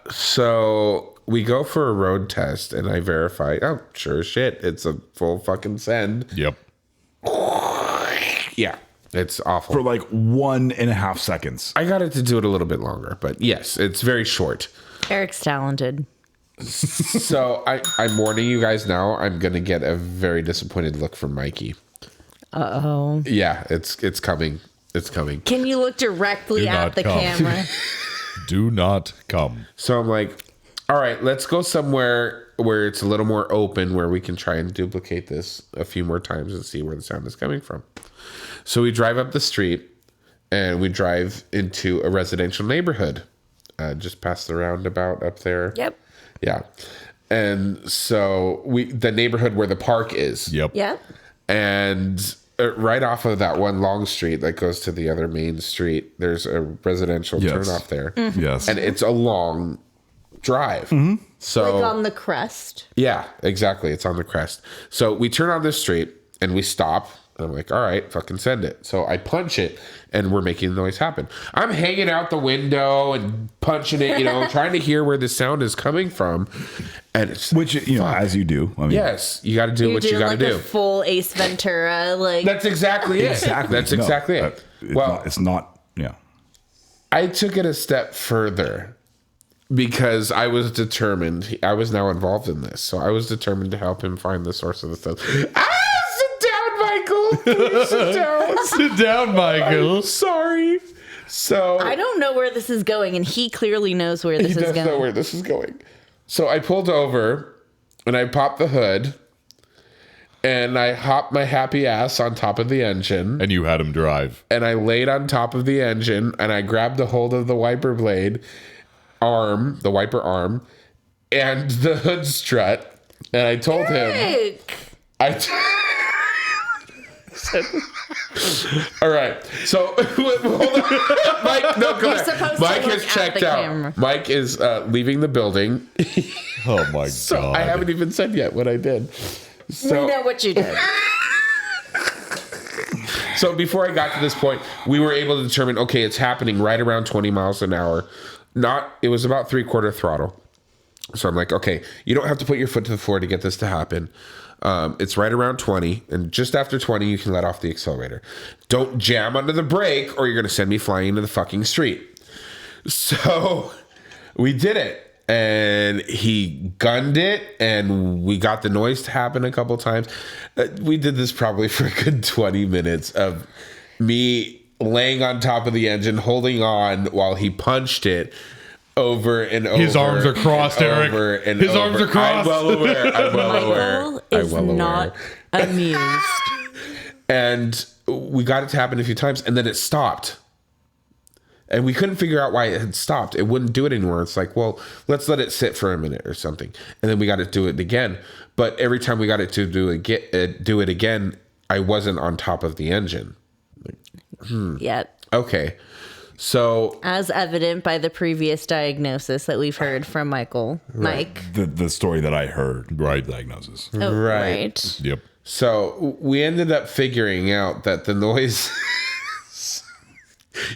So we go for a road test and I verify, oh, sure as shit. It's a full fucking send. Yep. Yeah. It's awful. For like 1.5 seconds. I got it to do it a little bit longer, but yes, it's very short. Eric's talented. So I'm warning you guys now, I'm going to get a very disappointed look from Mikey. Uh-oh. Yeah, it's coming. It's coming. Can you look directly at the camera? Do not come. So I'm like, all right, let's go somewhere where it's a little more open, where we can try and duplicate this a few more times and see where the sound is coming from. So we drive up the street and we drive into a residential neighborhood, just past the roundabout up there. Yep. Yeah. And so the neighborhood where the park is. Yep. Yep. And right off of that one long street that goes to the other main street, there's a residential turnoff there. Mm-hmm. Yes. And it's a long drive. Mm-hmm. So Like on the crest. yeah, exactly. It's on the crest. So we turn on this street and we stop. And I'm like, all right, fucking send it. So I punch it and we're making the noise happen. I'm hanging out the window and punching it, trying to hear where the sound is coming from. And it's Which, as you do. I mean, yes, you got to do what you got to do. A full Ace Ventura, like That's exactly it. Exactly. That's exactly it. It's not. Yeah. I took it a step further because I was determined. I was now involved in this. So I was determined to help him find the source of the stuff. Sit down, Michael. Please sit down. Sit down, Michael. I'm sorry. So I don't know where this is going, and he clearly knows where this he is does going. know where this is going. So I pulled over and I popped the hood and I hopped my happy ass on top of the engine. And you had him drive. And I laid on top of the engine and I grabbed a hold of the wiper blade arm, the wiper arm, and the hood strut. And I told him, Rick! all right. So hold on. Mike, no, come You're supposed back. to Mike look has at checked the out. camera. Mike is leaving the building. Oh my So God. I haven't even said yet what I did. We So know what you did. So before I got to this point, we were able to determine, okay, it's happening right around 20 miles an hour. It was about 3/4 throttle. So I'm like, okay, you don't have to put your foot to the floor to get this to happen. It's right around 20, and just after 20, you can let off the accelerator. Don't jam under the brake, or you're going to send me flying into the fucking street. So we did it. And he gunned it, and we got the noise to happen a couple times. We did this probably for a good 20 minutes of me laying on top of the engine, holding on while he punched it over and over. His arms are crossed, Eric. His arms are crossed. I'm well aware. I'm well aware. Michael is not amused. And we got it to happen a few times, and then it stopped. And we couldn't figure out why it had stopped. It wouldn't do it anymore. It's like, well, let's let it sit for a minute or something. And then we got to do it again. But every time we got it to do it again, I wasn't on top of the engine. Yep. Okay. So As evident by the previous diagnosis that we've heard from Michael. Mike. The story that I heard, right? Diagnosis. Oh, Right. right. Yep. So we ended up figuring out that the noise.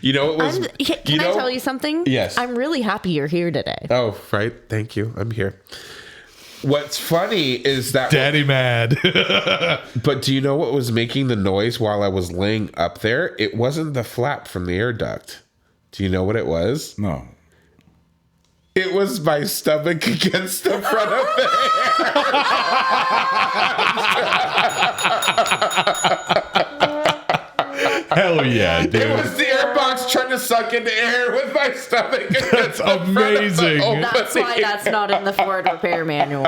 You know, it was. Can I tell you something? Yes. I'm really happy you're here today. Oh, right. Thank you. I'm here. What's funny is that. Daddy mad. But do you know what was making the noise while I was laying up there? It wasn't the flap from the air duct. Do you know what it was? No. It was my stomach against the front of the Hell yeah, It dude. was the air box trying to suck in air with my stomach. That's amazing. That's why that's not in the Ford repair manual.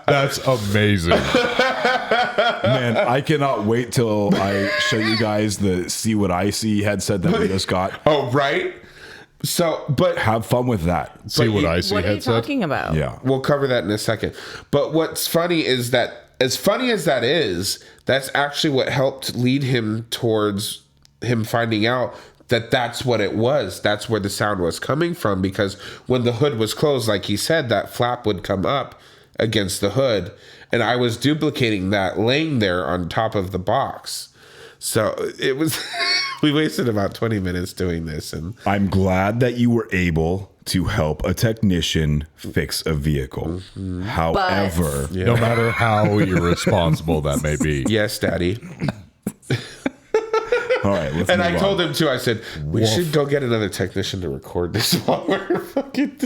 That's amazing. Man, I cannot wait till I show you guys the See What I See headset that we just got. Oh, right. So, but Have fun with that. See what I see What are you headset. talking about? Yeah. we'll cover that in a second. But what's funny is that, as funny as that is, that's actually what helped lead him towards him finding out that that's what it was. That's where the sound was coming from, because when the hood was closed, like he said, that flap would come up against the hood, and I was duplicating that laying there on top of the box. So it was we wasted about 20 minutes doing this, and I'm glad that you were able to help a technician fix a vehicle. However, No matter how irresponsible that may be. yes, Daddy. all right, let's And move I on. told him too. I said we should go get another technician to record this while we're fucking.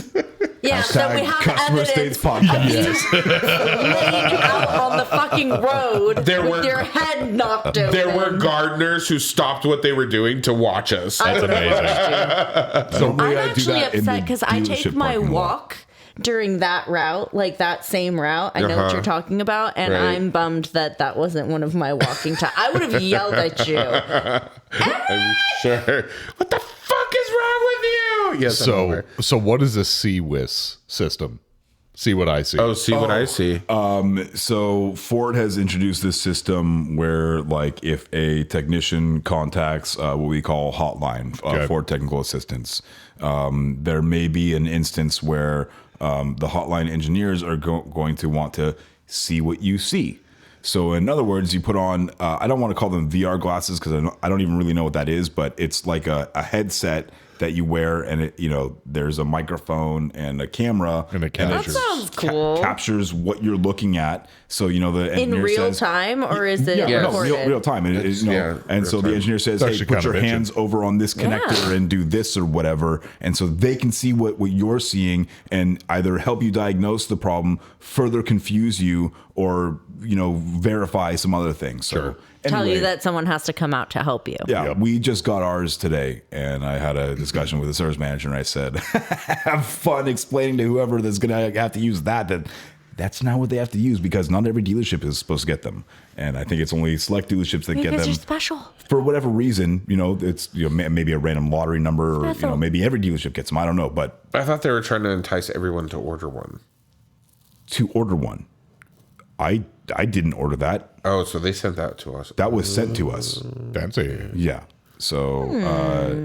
Yeah, so we Hashtag have Customer evidence States Podcast. of you laying out on the fucking road There with were- your head knocked open. There were gardeners who stopped what they were doing to watch us. That's amazing. So I'm we do actually that in the upset because I take dealership my parking lot. walk during that route, like that same route. I know what you're talking about, and Right. I'm bummed that that wasn't one of my walking times. I would have yelled at you. I'm sure. What the fuck is wrong with you? Yes, I'm So, aware. so what is a CWIS system? See what I see. Oh, see what I see. So Ford has introduced this system where, like, if a technician contacts what we call hotline Okay. for technical assistance, there may be an instance where the hotline engineers are going to want to see what you see. So in other words, you put on, I don't want to call them VR glasses because I don't even really know what that is, but it's like a headset that you wear, and it, you know, there's a microphone and a camera, And it it captures. That sounds cool. captures what you're looking at. So, you know, the In engineer real says, time, or is it yeah, no, recorded? real time. And, you know, yeah, and so real the time. engineer says, It's hey, actually put kind your of itching. hands over on this connector and do this or whatever. And so they can see what you're seeing and either help you diagnose the problem, further confuse you, or verify some other things. So Tell anyway, you that someone has to come out to help you. yeah, we just got ours today, and I had a discussion with the service manager, and I said, "Have fun explaining to whoever that's going to have to use that's not what they have to use, because not every dealership is supposed to get them, and I think it's only select dealerships that get Because them you're special. for whatever reason. It's maybe a random lottery number, or maybe every dealership gets them. I don't know, but I thought they were trying to entice everyone to order one. to order one, I didn't order that. Oh, so they sent that to us. That was sent to us. Fancy. Yeah. So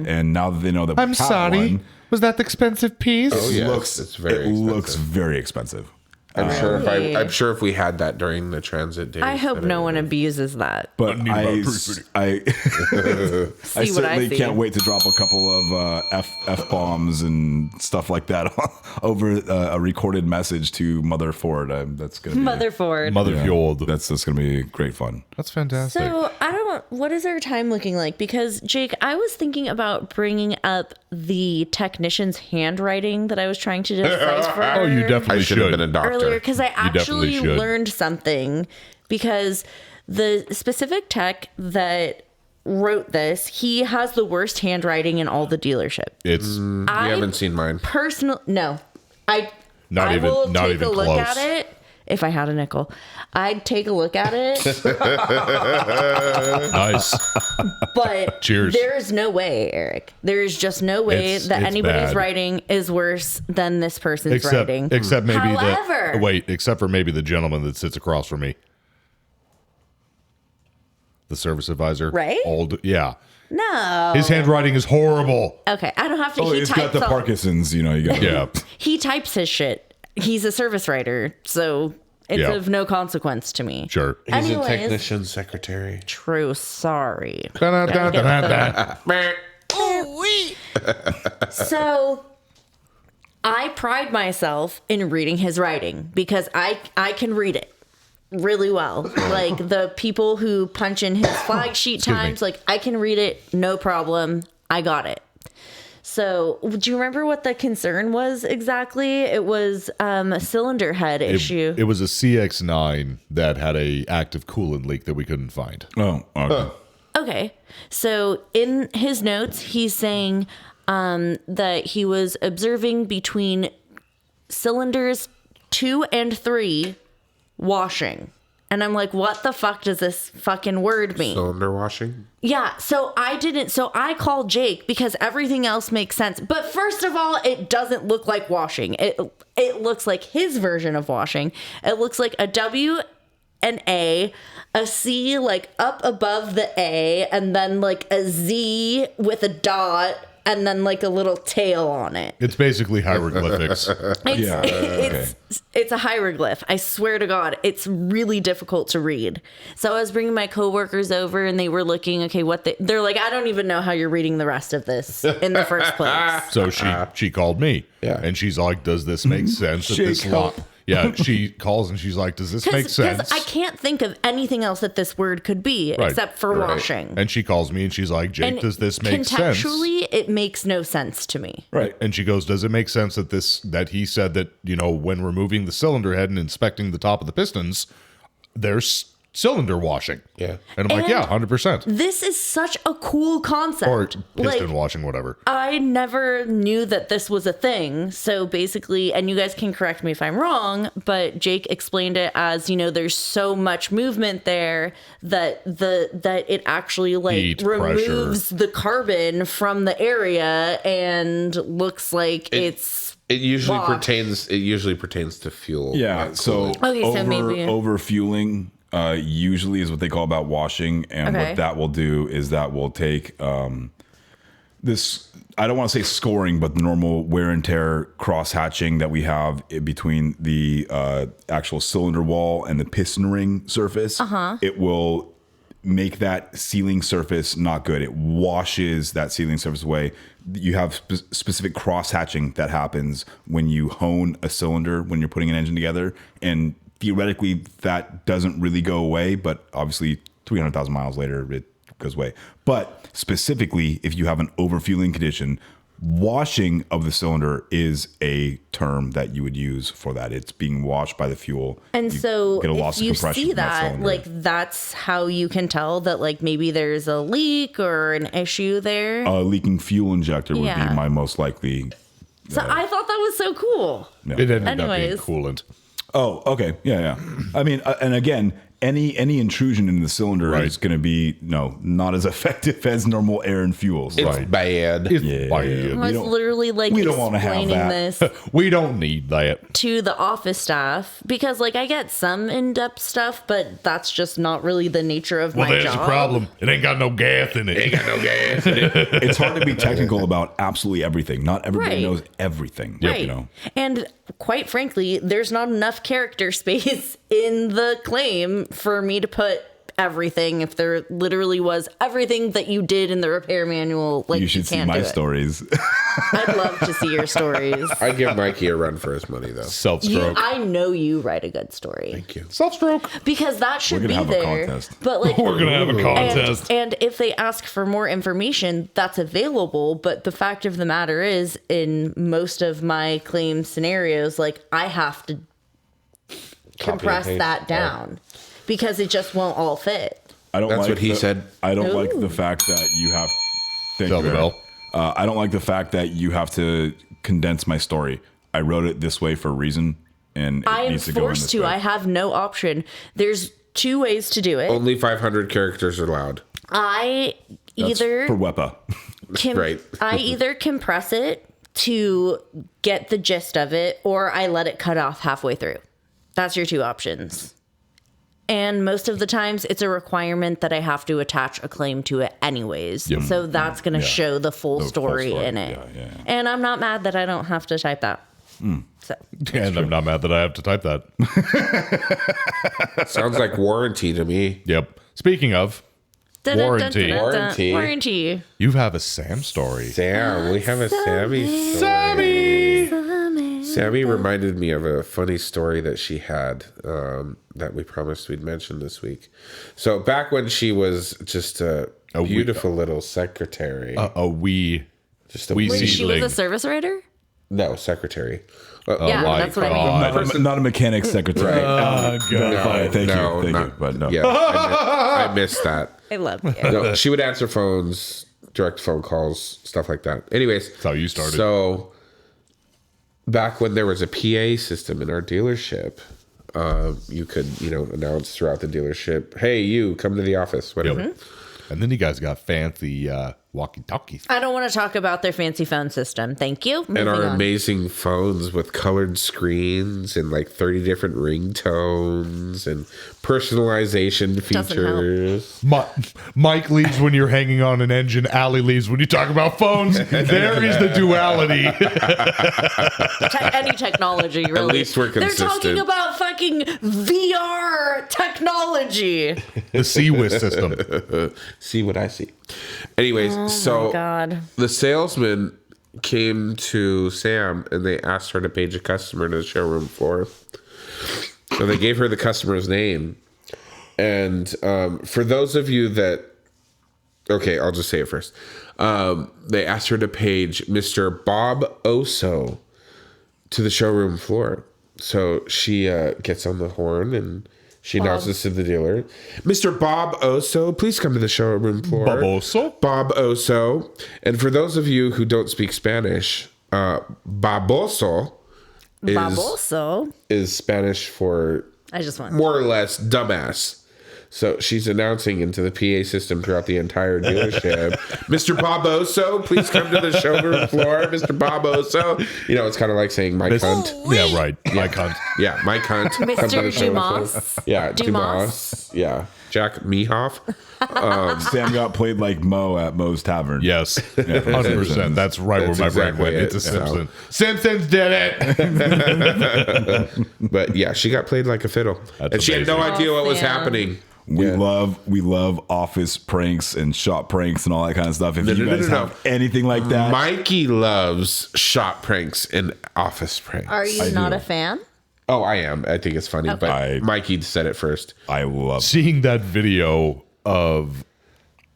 and now that they know that we have one, Was that the expensive piece? Oh, yes, looks it's very looks expensive. very expensive. I'm sure Really? I'm sure if we had that during the transit days. I hope that no it one would- abuses that. But I See I what I certainly see. can't wait to drop a couple of f bombs and stuff like that over a recorded message to Mother Ford. That's gonna be Mother Ford. Mother yeah, Fjord. That's gonna be great fun. That's fantastic. So what is our time looking like? Because Jake, I was thinking about bringing up the technician's handwriting that I was trying to decipher. Oh, you I definitely should have should. been a doctor. earlier, because I definitely actually should. learned something, because the specific tech that wrote this, he has the worst handwriting in all the dealership. It's You haven't seen mine. No, I Not I even- will not take even a look close. at it. If I had a nickel, I'd take a look at it. nice. But Cheers. there is no way, Eric. There is just no way It's that anybody's bad. writing is worse than this person's Except writing. maybe However, except for maybe the gentleman that sits across from me. The service advisor. Right? Yeah. no. His handwriting is horrible. Okay, I don't have to. Oh, he it's types got the all- Parkinson's. You got Yeah. He types his shit. He's a service writer, so it's Yeah. of no consequence to me. Sure. He's Anyways. a technician secretary. True. Sorry. Da-da-da-da-da. So I pride myself in reading his writing, because I can read it really well. Like the people who punch in his flag sheet me. times, like I can read it, no problem. I got it. So, do you remember what the concern was exactly? It was a cylinder head issue. It was a CX-9 that had a active coolant leak that we couldn't find. Oh, okay. Okay. So in his notes, he's saying that he was observing between cylinders 2 and 3 washing. And I'm like, what the fuck does this fucking word mean? Cylinder washing. Yeah, so I called Jake because everything else makes sense. But first of all, it doesn't look like washing. It looks like his version of washing. It looks like a W, an A, a C like up above the A, and then like a Z with a dot, and then like a little tail on it. It's basically hieroglyphics. It's a hieroglyph. I swear to God, it's really difficult to read. So I was bringing my coworkers over, and they were looking. Okay, they're like, I don't even know how you're reading the rest of this in the first place. So she called me. Yeah. And she's like, does this make sense? That Shake this help. Yeah, she calls and she's like, does this make sense? Because I can't think of anything else that this word could be Right. except for washing. And she calls me and she's like, Jake, does this make sense? Contextually, it makes no sense to me. Right. And she goes, does it make sense that he said that, when removing the cylinder head and inspecting the top of the pistons, there's cylinder washing? Yeah. And I'm like, And yeah, 100%. This is such a cool concept. Or piston washing, whatever. I never knew that this was a thing. So basically, and you guys can correct me if I'm wrong, but Jake explained it as, there's so much movement there that it actually Heat, removes the carbon from the area and looks like it's It usually washed. pertains to fuel. Yeah. not So, coolant. Okay, so maybe- over fueling usually is what they call about washing, and Okay. what that will do is that will take this. I don't want to say scoring, but the normal wear and tear cross hatching that we have between the actual cylinder wall and the piston ring surface. It will make that sealing surface not good. It washes that sealing surface away. You have specific cross hatching that happens when you hone a cylinder when you're putting an engine together, and theoretically that doesn't really go away, but obviously 300,000 miles later it goes away. But specifically, if you have an overfueling condition, Washing of the cylinder is a term that you would use for that. It's being washed by the fuel. And You so get a loss if of you compression see from that, cylinder. like that's how you can tell that like maybe there's a leak or an issue there. a leaking fuel injector would Yeah. be my most likely. So I thought that was so cool. Yeah. It ended up being Anyways. coolant. Oh, okay. Yeah. I mean, and again, any intrusion in the cylinder Right. is going to be not as effective as normal air and fuels. It's Right. bad. It's Yeah. bad. I was don't- literally like we don't wanna have explaining that. this We don't need that. to the office staff because like I get some in-depth stuff, but that's just not really the nature of Well, my there's job. a problem. It ain't got no gas in it. Ain't got no gas in it. It's hard to be technical about absolutely everything. Not everybody Right. knows everything. Right. You know. And quite frankly, there's not enough character space in the claim for me to put everything. If there literally was everything that you did in the repair manual, like You should see can't my do it. stories. I'd love to see your stories. I give Mikey a run for his money, though. Self-stroke. I know you write a good story Thank you. Self-stroke. because that should We're be gonna have a there. contest. But like We're going to have a contest. And if they ask for more information, that's available. But the fact of the matter is, in most of my claim scenarios, like I have to compress paste. that down because it just won't all fit. I don't That's like what he the- said. I don't like Ooh. the fact that you have. Thank Tell you, the Eric. bell. I don't like the fact that you have to condense my story. I wrote it this way for a reason, and it I am needs to go in forced this to. way. I have no option. There's two ways to do it. Only 500 characters are allowed. I That's either for WEPA. Right. I either compress it to get the gist of it, or I let it cut off halfway through. That's your two options. And most of the times, it's a requirement that I have to attach a claim to it anyways. Yep. So that's going to show the full story in it. Yeah. And I'm not mad that I don't have to type that. So And I'm not mad that I have to type that. Sounds like warranty to me. Yep. Speaking of, Warranty. Warranty. Warranty. you have a Sam story. Sam, we have a Sammy story. Sammy reminded me of a funny story that she had that we promised we'd mention this week. So back when she was just a beautiful little secretary. A wee. Just a wee Wait, she was seedling. a service writer? No, secretary. Yeah, my that's what I God. mean. Not a mechanic secretary. God. Thank no, you. not- But no. Yeah, I missed that. I love you. No, she would answer phones, direct phone calls, stuff like that. Anyways, That's how you started. So back when there was a PA system in our dealership, you could, announce throughout the dealership, "Hey, you come to the office," whatever. Yep. And then you guys got fancy walkie-talkies. I don't want to talk about their fancy phone system. Thank you. And our Moving on. amazing phones with colored screens and like 30 different ringtones and personalization Doesn't help. features. Mike leaves when you're hanging on an engine. Allie leaves when you talk about phones. There is the duality. Any technology, really. At least we're They're consistent. talking about fucking VR technology. The CWIS system. See what I see. Anyways, so God. the salesman came to Sam and they asked her to page a customer to the showroom floor. So they gave her the customer's name. And for those of you that, okay, I'll just say it first. They asked her to page Mr. Bob Oso to the showroom floor. So she gets on the horn and she announces to the dealer, "Mr. Bob Oso, please come to the showroom floor." Bob Oso? Bob Oso. And for those of you who don't speak Spanish, baboso Baboso. is Spanish for I just want. more or less dumbass. So she's announcing into the PA system throughout the entire dealership, "Mr. Bob Oso, please come to the showroom floor. Mr. Bob Oso." It's kind of like saying "my cunt." Yeah, right. My cunt. Yeah, "my cunt." Come to Mr. the showroom floor. Dumas. Yeah, Dumas. Dumas. Yeah, Jack Mehoff. Sam got played like Mo at Mo's Tavern. Yes. 100%. That's right That's where my brain exactly went. it. It's a So- Simpson. Simpsons did it. But yeah, she got played like a fiddle, That's and she had no amazing. idea what was Sam. happening. We Yeah. love office pranks and shop pranks and all that kind of stuff. If you no, guys no. have anything like that, Mikey loves shop pranks and office pranks. Are you not a fan? Oh, I am. I think it's funny, but Mikey said it first. I love Seeing that video of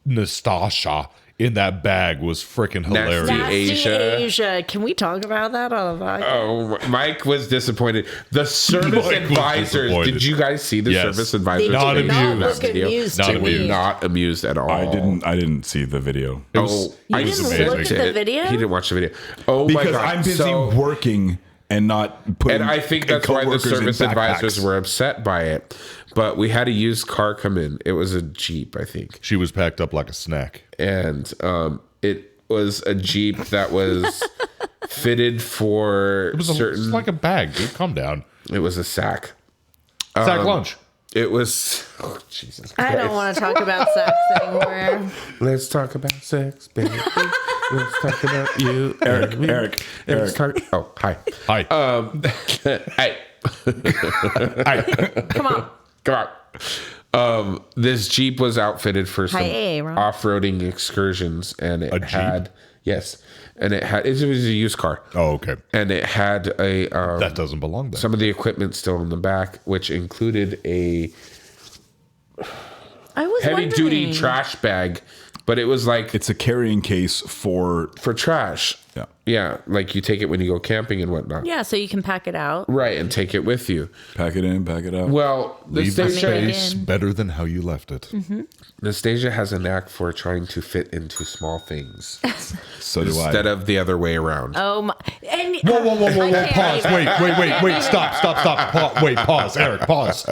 Nastasha in that bag was freaking hilarious. Nasty. Nasty Asia. Asia. Can we talk about that on the podcast? Oh, Mike was disappointed. The service Mike was advisors. disappointed. Did you guys see the Yes. service They advisors? did Not not amused. look Video. amused Not to amused. me. Not amused at all. I didn't see the video. It was, I it was didn't amazing. look at the video? He didn't watch the video. Oh my Because god! I'm busy So- working and not putting. and I think that's why the coworkers in service advisors backpacks. were upset by it. But we had a used car come in. It was a Jeep, I think, She was packed up like a snack. and it was a Jeep that was fitted for It was certain. like a bag, dude. Calm down. It was a sack. Sack lunch. It was. Oh, Jesus Christ. I don't want to talk about sex anymore. Let's talk about sex, baby. Let's talk about you, Eric. Let's talk. Oh, hi. Hi. Hey, Come on. come on. This Jeep was outfitted for some Hi, Ron. off-roading excursions, and it A Jeep? had it was a used car, Oh, okay. and it had a That doesn't belong there. some of the equipment still in the back, which included a I was heavy-duty wondering. trash bag, but it was like It's a carrying case for. for trash. Yeah. Yeah, like you take it when you go camping and whatnot. Yeah, so you can pack it out. Right, and take it with you. Pack it in, pack it out. Well, Leave the Nastasia, space in. better than how you left it. Nastasia has a knack for trying to fit into small things So do I. instead of the other way around. Oh my! And Whoa. Pause. Wait. Stop. Wait, pause. Eric, pause.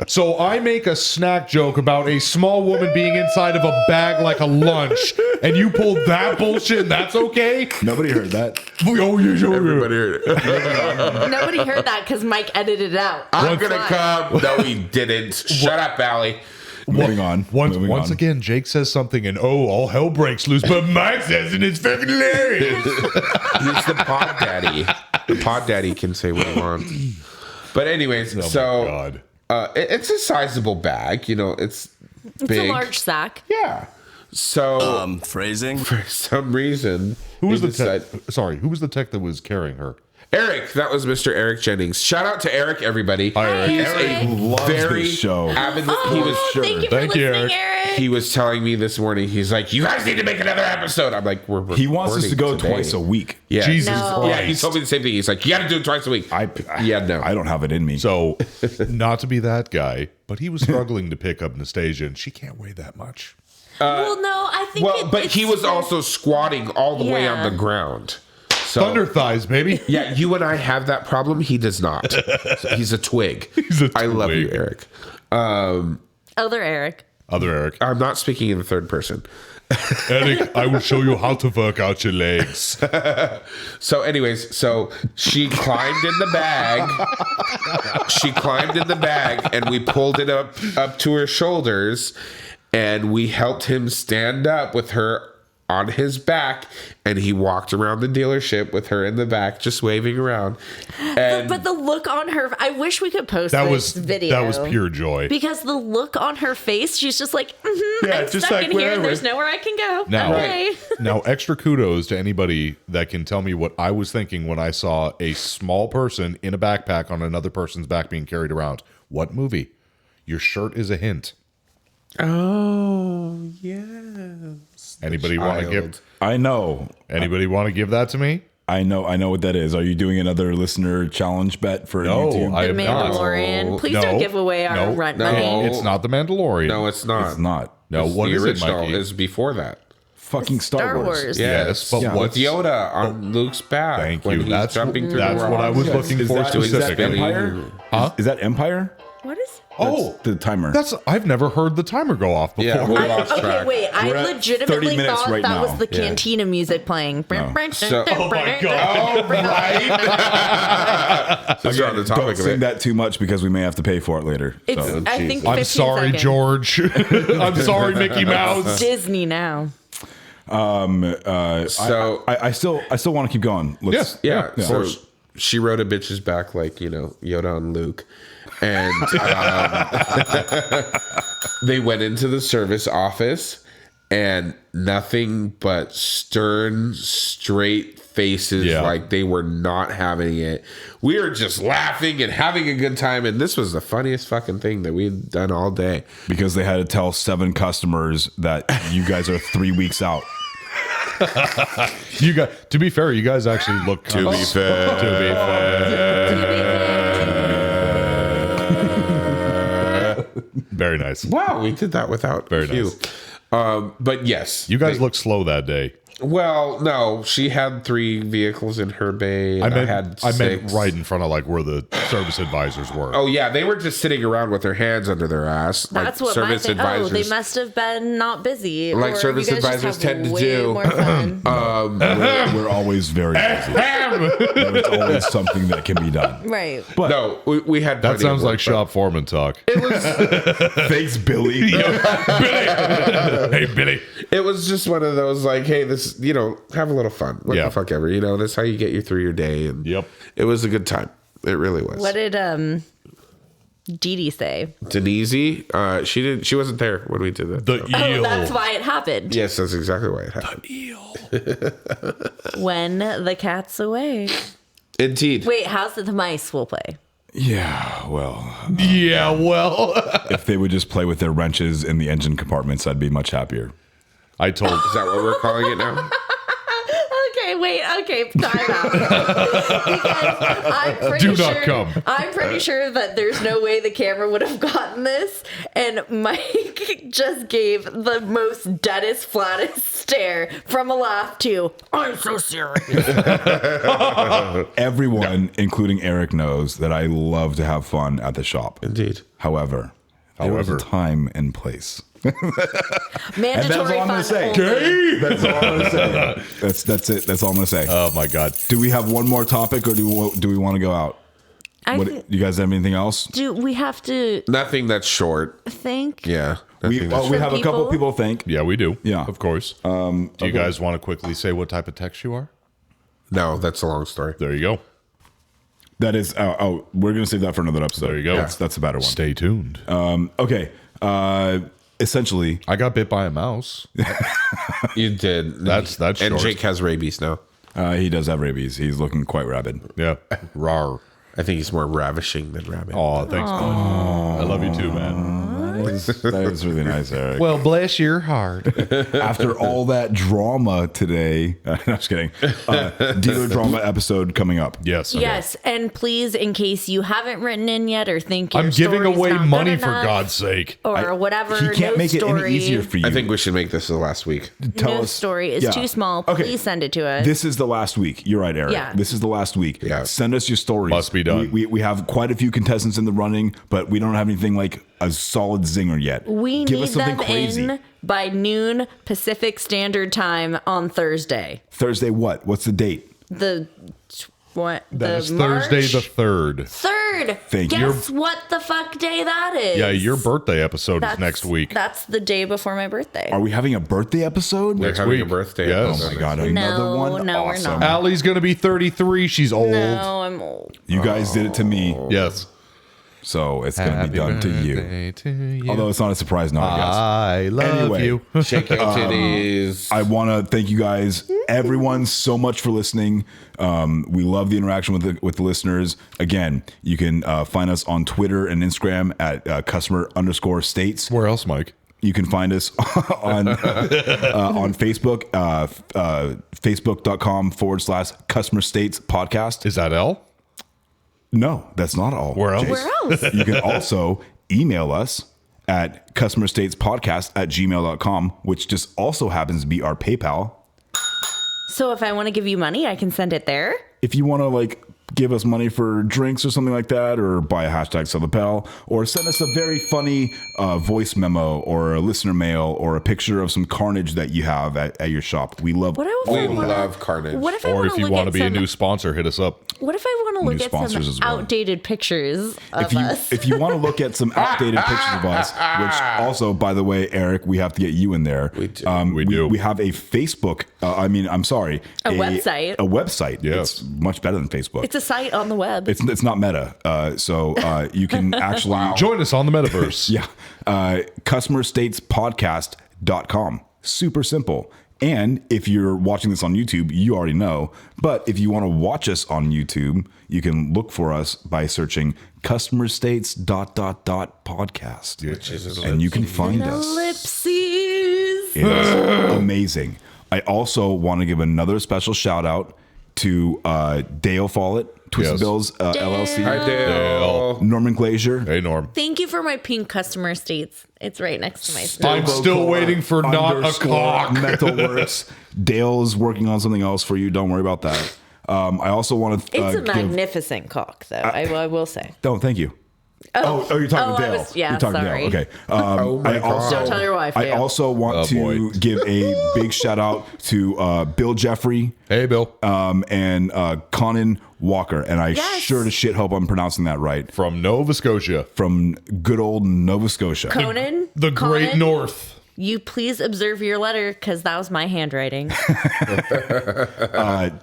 So I make a snack joke about a small woman being inside of a bag like a lunch, and you pulled that bullshit, and that's okay? Nobody heard that. Oh, yeah. Everybody heard it. nobody heard that because Mike edited it out. I'm gonna come. No, he didn't. Shut up, Allie. Moving on. Once again, Jake says something, and all hell breaks loose, but Mike says, and it's fucking hilarious. It's the pod daddy. The pod daddy can say what he wants. But anyways, Oh, my so God. It's a sizable bag. You know, it's big. It's a large sack. Yeah. So Phrasing. for some reason, Who was he the tech? decided- Sorry, who was the tech that was carrying her? Eric, that was Mr. Eric Jennings. Shout out to Eric, everybody. Hi, Eric. He's Eric a loves very this show. avid. Oh, He was thank you for Thank you, listening, Eric. Eric. He was telling me this morning. He's like, "You guys need to make another episode." I'm like, "We're He wants us to go recording today." twice a week. Yeah, Jesus No. Yeah, he told me the same thing. He's like, "You got to do it twice a week." Yeah, no. I don't have it in me. So, not to be that guy, but he was struggling to pick up Nastasia, and she can't weigh that much. Well, no, I think. But he was it's- also squatting all the way on Yeah. the ground. So, Thunder thighs, baby. yeah, you and I have that problem. He does not. He's a twig. He's a I love you, twig. Eric. Other Eric. Other Eric. I'm not speaking in the third person. Eric, I will show you how to work out your legs. So, anyways, so she climbed in the bag. She climbed in the bag, and we pulled it up to her shoulders, and we helped him stand up with her on his back, and he walked around the dealership with her in the back, just waving around. And But the look on her, I wish we could post That this was video. that was pure joy. Because the look on her face, she's just like, Yeah, I'm just stuck like in here. wherever. There's nowhere I can go. Now, Okay. now, extra kudos to anybody that can tell me what I was thinking when I saw a small person in a backpack on another person's back being carried around. What movie? Your shirt is a hint. oh yes, Anybody want to Child. give? I know. Anybody want to give that to me? I know what that is. Are you doing another listener challenge bet for No, YouTube? I The am not. Mandalorian. Please No, don't give away our no, rent no. money. It's not the Mandalorian. No, it's not. It's not. No, It's what the is it, original Mikey? is before that. Fucking Star Wars. Yes, but Yeah. what's With Yoda on Luke's back. Thank when you. he's That's jumping through that's the what I was rocks. looking for Is that specifically. Empire? Huh? Is that Empire? What is? Oh, The timer. That's I've never heard the timer go off before. Yeah, we lost Okay, track. wait. I We're at 30 legitimately minutes thought right that was now. the Cantina music playing. So- Oh my God. Since you're on the Don't topic of sing it. that too much because we may have to pay for it later. It's, So, I think 15 I'm sorry, seconds. George. I'm sorry, Mickey Mouse. Disney now. So I still want to keep going. Let's, yeah, Yeah. so she rode a bitch's back like, you know, Yoda and Luke. And they went into the service office, and nothing but stern, straight faces, Yeah. like they were not having it. We were just laughing and having a good time, and this was the funniest fucking thing that we'd done all day. because they had to tell 7 customers that you guys are 3 weeks out. You guys, to be fair, you guys actually look To be fair. To be fair. Very nice. Wow, we did that without Very cue. nice. But yes. You guys look slow that day. Well, no, she had 3 vehicles in her bay. And I had 6. meant right in front of like where the service advisors were. Oh yeah, they were just sitting around with their hands under their ass. That's like what service my thing. Oh, advisors. they must have been not busy. Like or service you guys just advisors have tend to way do. More fun. We're always very busy. There's always something that can be done. Right. But No, we had. That plenty of sounds work, like shop foreman talk. thanks, Billy. Hey, Billy. It was just one of those like, hey, this, have a little fun. What Yeah. the fuck ever, that's how you get you through your day. And Yep. it was a good time. It really was. What did Dee Dee say? Denise, she wasn't there when we did it. The eel. Oh, that's why it happened. Yes, that's exactly why it happened. When the cat's away. Indeed. Wait, how's the mice will play? Yeah, well, Yeah, well. if they would just play with their wrenches in the engine compartments, I'd be much happier. I told. Is that what we're calling it now? Okay, time out. Because I'm pretty Do not sure, come. I'm pretty sure that there's no way the camera would have gotten this, and Mike just gave the most deadest, flattest stare from a laugh to, I'm so serious. Everyone, including Eric, knows that I love to have fun at the shop. Indeed. However, there is a time and place. Mandatory all I'm fun gonna say. only. That's all I'm gonna say. That's it. That's all I'm gonna say. Oh my God. Do we have one more topic, or do we want to go out? Do You guys have anything else? we have to Nothing that's short. think? Yeah. We Nothing that's have a couple people? people think. Yeah, we do. Yeah. Of course. Do you guys want to quickly say what type of text you are? No, that's a long story. There you go. That is. We're gonna save that for another episode. There you go. That's a better one. Stay tuned. Okay. Essentially, I got bit by a mouse. You did. That's And short. Jake has rabies now. he does have rabies. He's looking quite rabid. Yeah. Rar. I think he's more ravishing than rabid. Oh, thanks, bud. I love you too, man. That is really nice, Eric. Well, bless your heart. After all that drama today, no, I'm just kidding. Dealer drama episode coming up. Yes. Yes, and please, in case you haven't written in yet or think your I'm giving story's away not money good for enough, God's sake. or whatever. He can't no make it story, any easier for you. I think we should make this the last week. Tell no us. story is Yeah. too small. Okay. Please send it to us. This is the last week. You're right, Eric. Yeah. This is the last week. Yeah. Send us your stories. Must be done. We have quite a few contestants in the running, but we don't have anything like a solid zinger yet. we Give need us something them crazy. in by noon Pacific Standard Time on Thursday. Thursday, what? What's the date? What? That is the Thursday March the 3rd. 3rd. Thank you. Guess what the fuck day that is? Yeah, your birthday episode is next week. That's the day before my birthday. Are we having a birthday episode? We're having week. a birthday. Yes. Oh my God, another one? no, we're Awesome. not. Allie's going to be 33. She's old. No, I'm old. You guys did it to me, Yes. so it's going to be done to you. Although it's not a surprise now, I guess. I love Anyway. you. Shake your titties. I want to thank you guys, everyone, so much for listening. We love the interaction with the listeners. Again, you can find us on Twitter and Instagram at customer_states. Where else, Mike? You can find us on Facebook, facebook.com/customer states podcast. Is that L? No, that's not all. Where else? Chase. Where else? You can also email us at customerstatespodcast@gmail.com, which just also happens to be our PayPal. So if I want to give you money, I can send it there. If you want to give us money for drinks or something like that, or buy a hashtag sell the pal, or send us a very funny voice memo or a listener mail or a picture of some carnage that you have at your shop. We love What if We I wanna- love carnage. What if I Or want if you look want to at be a some- new sponsor, hit us up. What if I want to New look at sponsors some as well. outdated pictures of if you us? if you want to look at some outdated pictures of us, which also, by the way, Eric, we have to get you in there. We do. We do. We have a Facebook. I'm sorry, A website. A website. Yes. It's much better than Facebook. It's a site on the web. It's not Meta, so you can actually Join us on the metaverse. yeah, customerstatespodcast.com. Super simple. And if you're watching this on YouTube, you already know. But if you want to watch us on YouTube, you can look for us by searching customerstates ... podcast, Which is and you can find us. Ellipses. It's amazing. I also want to give another special shout out to Dale Follett, Twisted Yes. Bills LLC, Hi, Dale. Norman Glazier. Hey, Norm. Thank you for my pink customer states. It's right next to my stuff. I'm still waiting for not a cock. Metalworks. Dale is working on something else for you. Don't worry about that. I also want to. It's a magnificent cock, though. I will say. Oh, thank you. Oh, you're talking to I Dale. was- yeah, you're talking sorry. To Dale. Okay. my God. Don't tell your wife, I Dale. also want to boy. give a big shout out to Bill Jeffrey Hey, Bill. and Conan Walker, and I Yes. sure to shit hope I'm pronouncing that right. From Nova Scotia. From good old Nova Scotia. Conan, The Great Conan, North. You please observe your letter because that was my handwriting.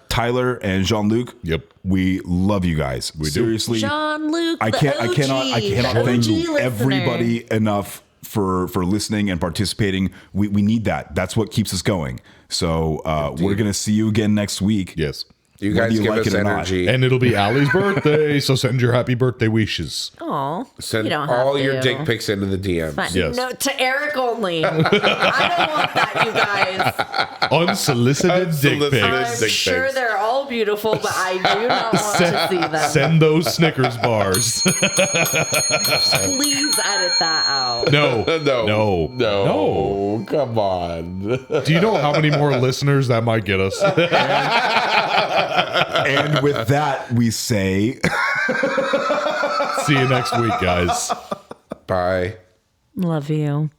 Tyler and Jean-Luc. Yep. We love you guys. Seriously. Jean-Luc, I cannot the thank OG listener. everybody enough for listening and participating. We need that. That's what keeps us going. So we're gonna see you again next week. Yes. You Whether guys you give like us it or not. energy. And it'll be Allie's birthday, so send your happy birthday wishes. Aw, Send you don't have all your to. dick pics into the DMs. Fine. Yes. No, to Eric only. I don't want that, you guys. Unsolicited dick Unsolicited. pics. I'm sure they're all beautiful, but I do not want to see them. Send those Snickers bars. Please edit that out. No. No. No. Come on. Do you know how many more listeners that might get us? And with that, we say See you next week, guys. Bye. Love you.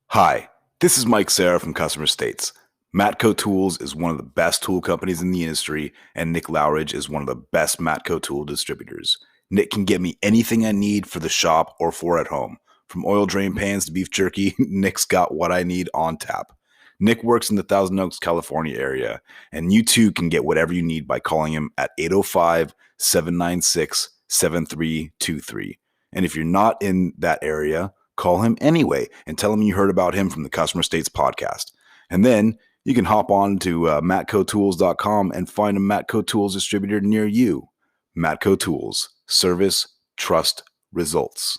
Hi, this is Mike Sarah from Customer States. Matco Tools is one of the best tool companies in the industry, and Nick Lowridge is one of the best Matco tool distributors. Nick can get me anything I need for the shop or for at home. From oil drain pans to beef jerky, Nick's got what I need on tap. Nick works in the Thousand Oaks, California area, and you too can get whatever you need by calling him at 805-796-7323. And if you're not in that area, call him anyway and tell him you heard about him from the Customer States podcast. And then you can hop on to matcotools.com and find a Matco Tools distributor near you. Matco Tools. Service, trust, results.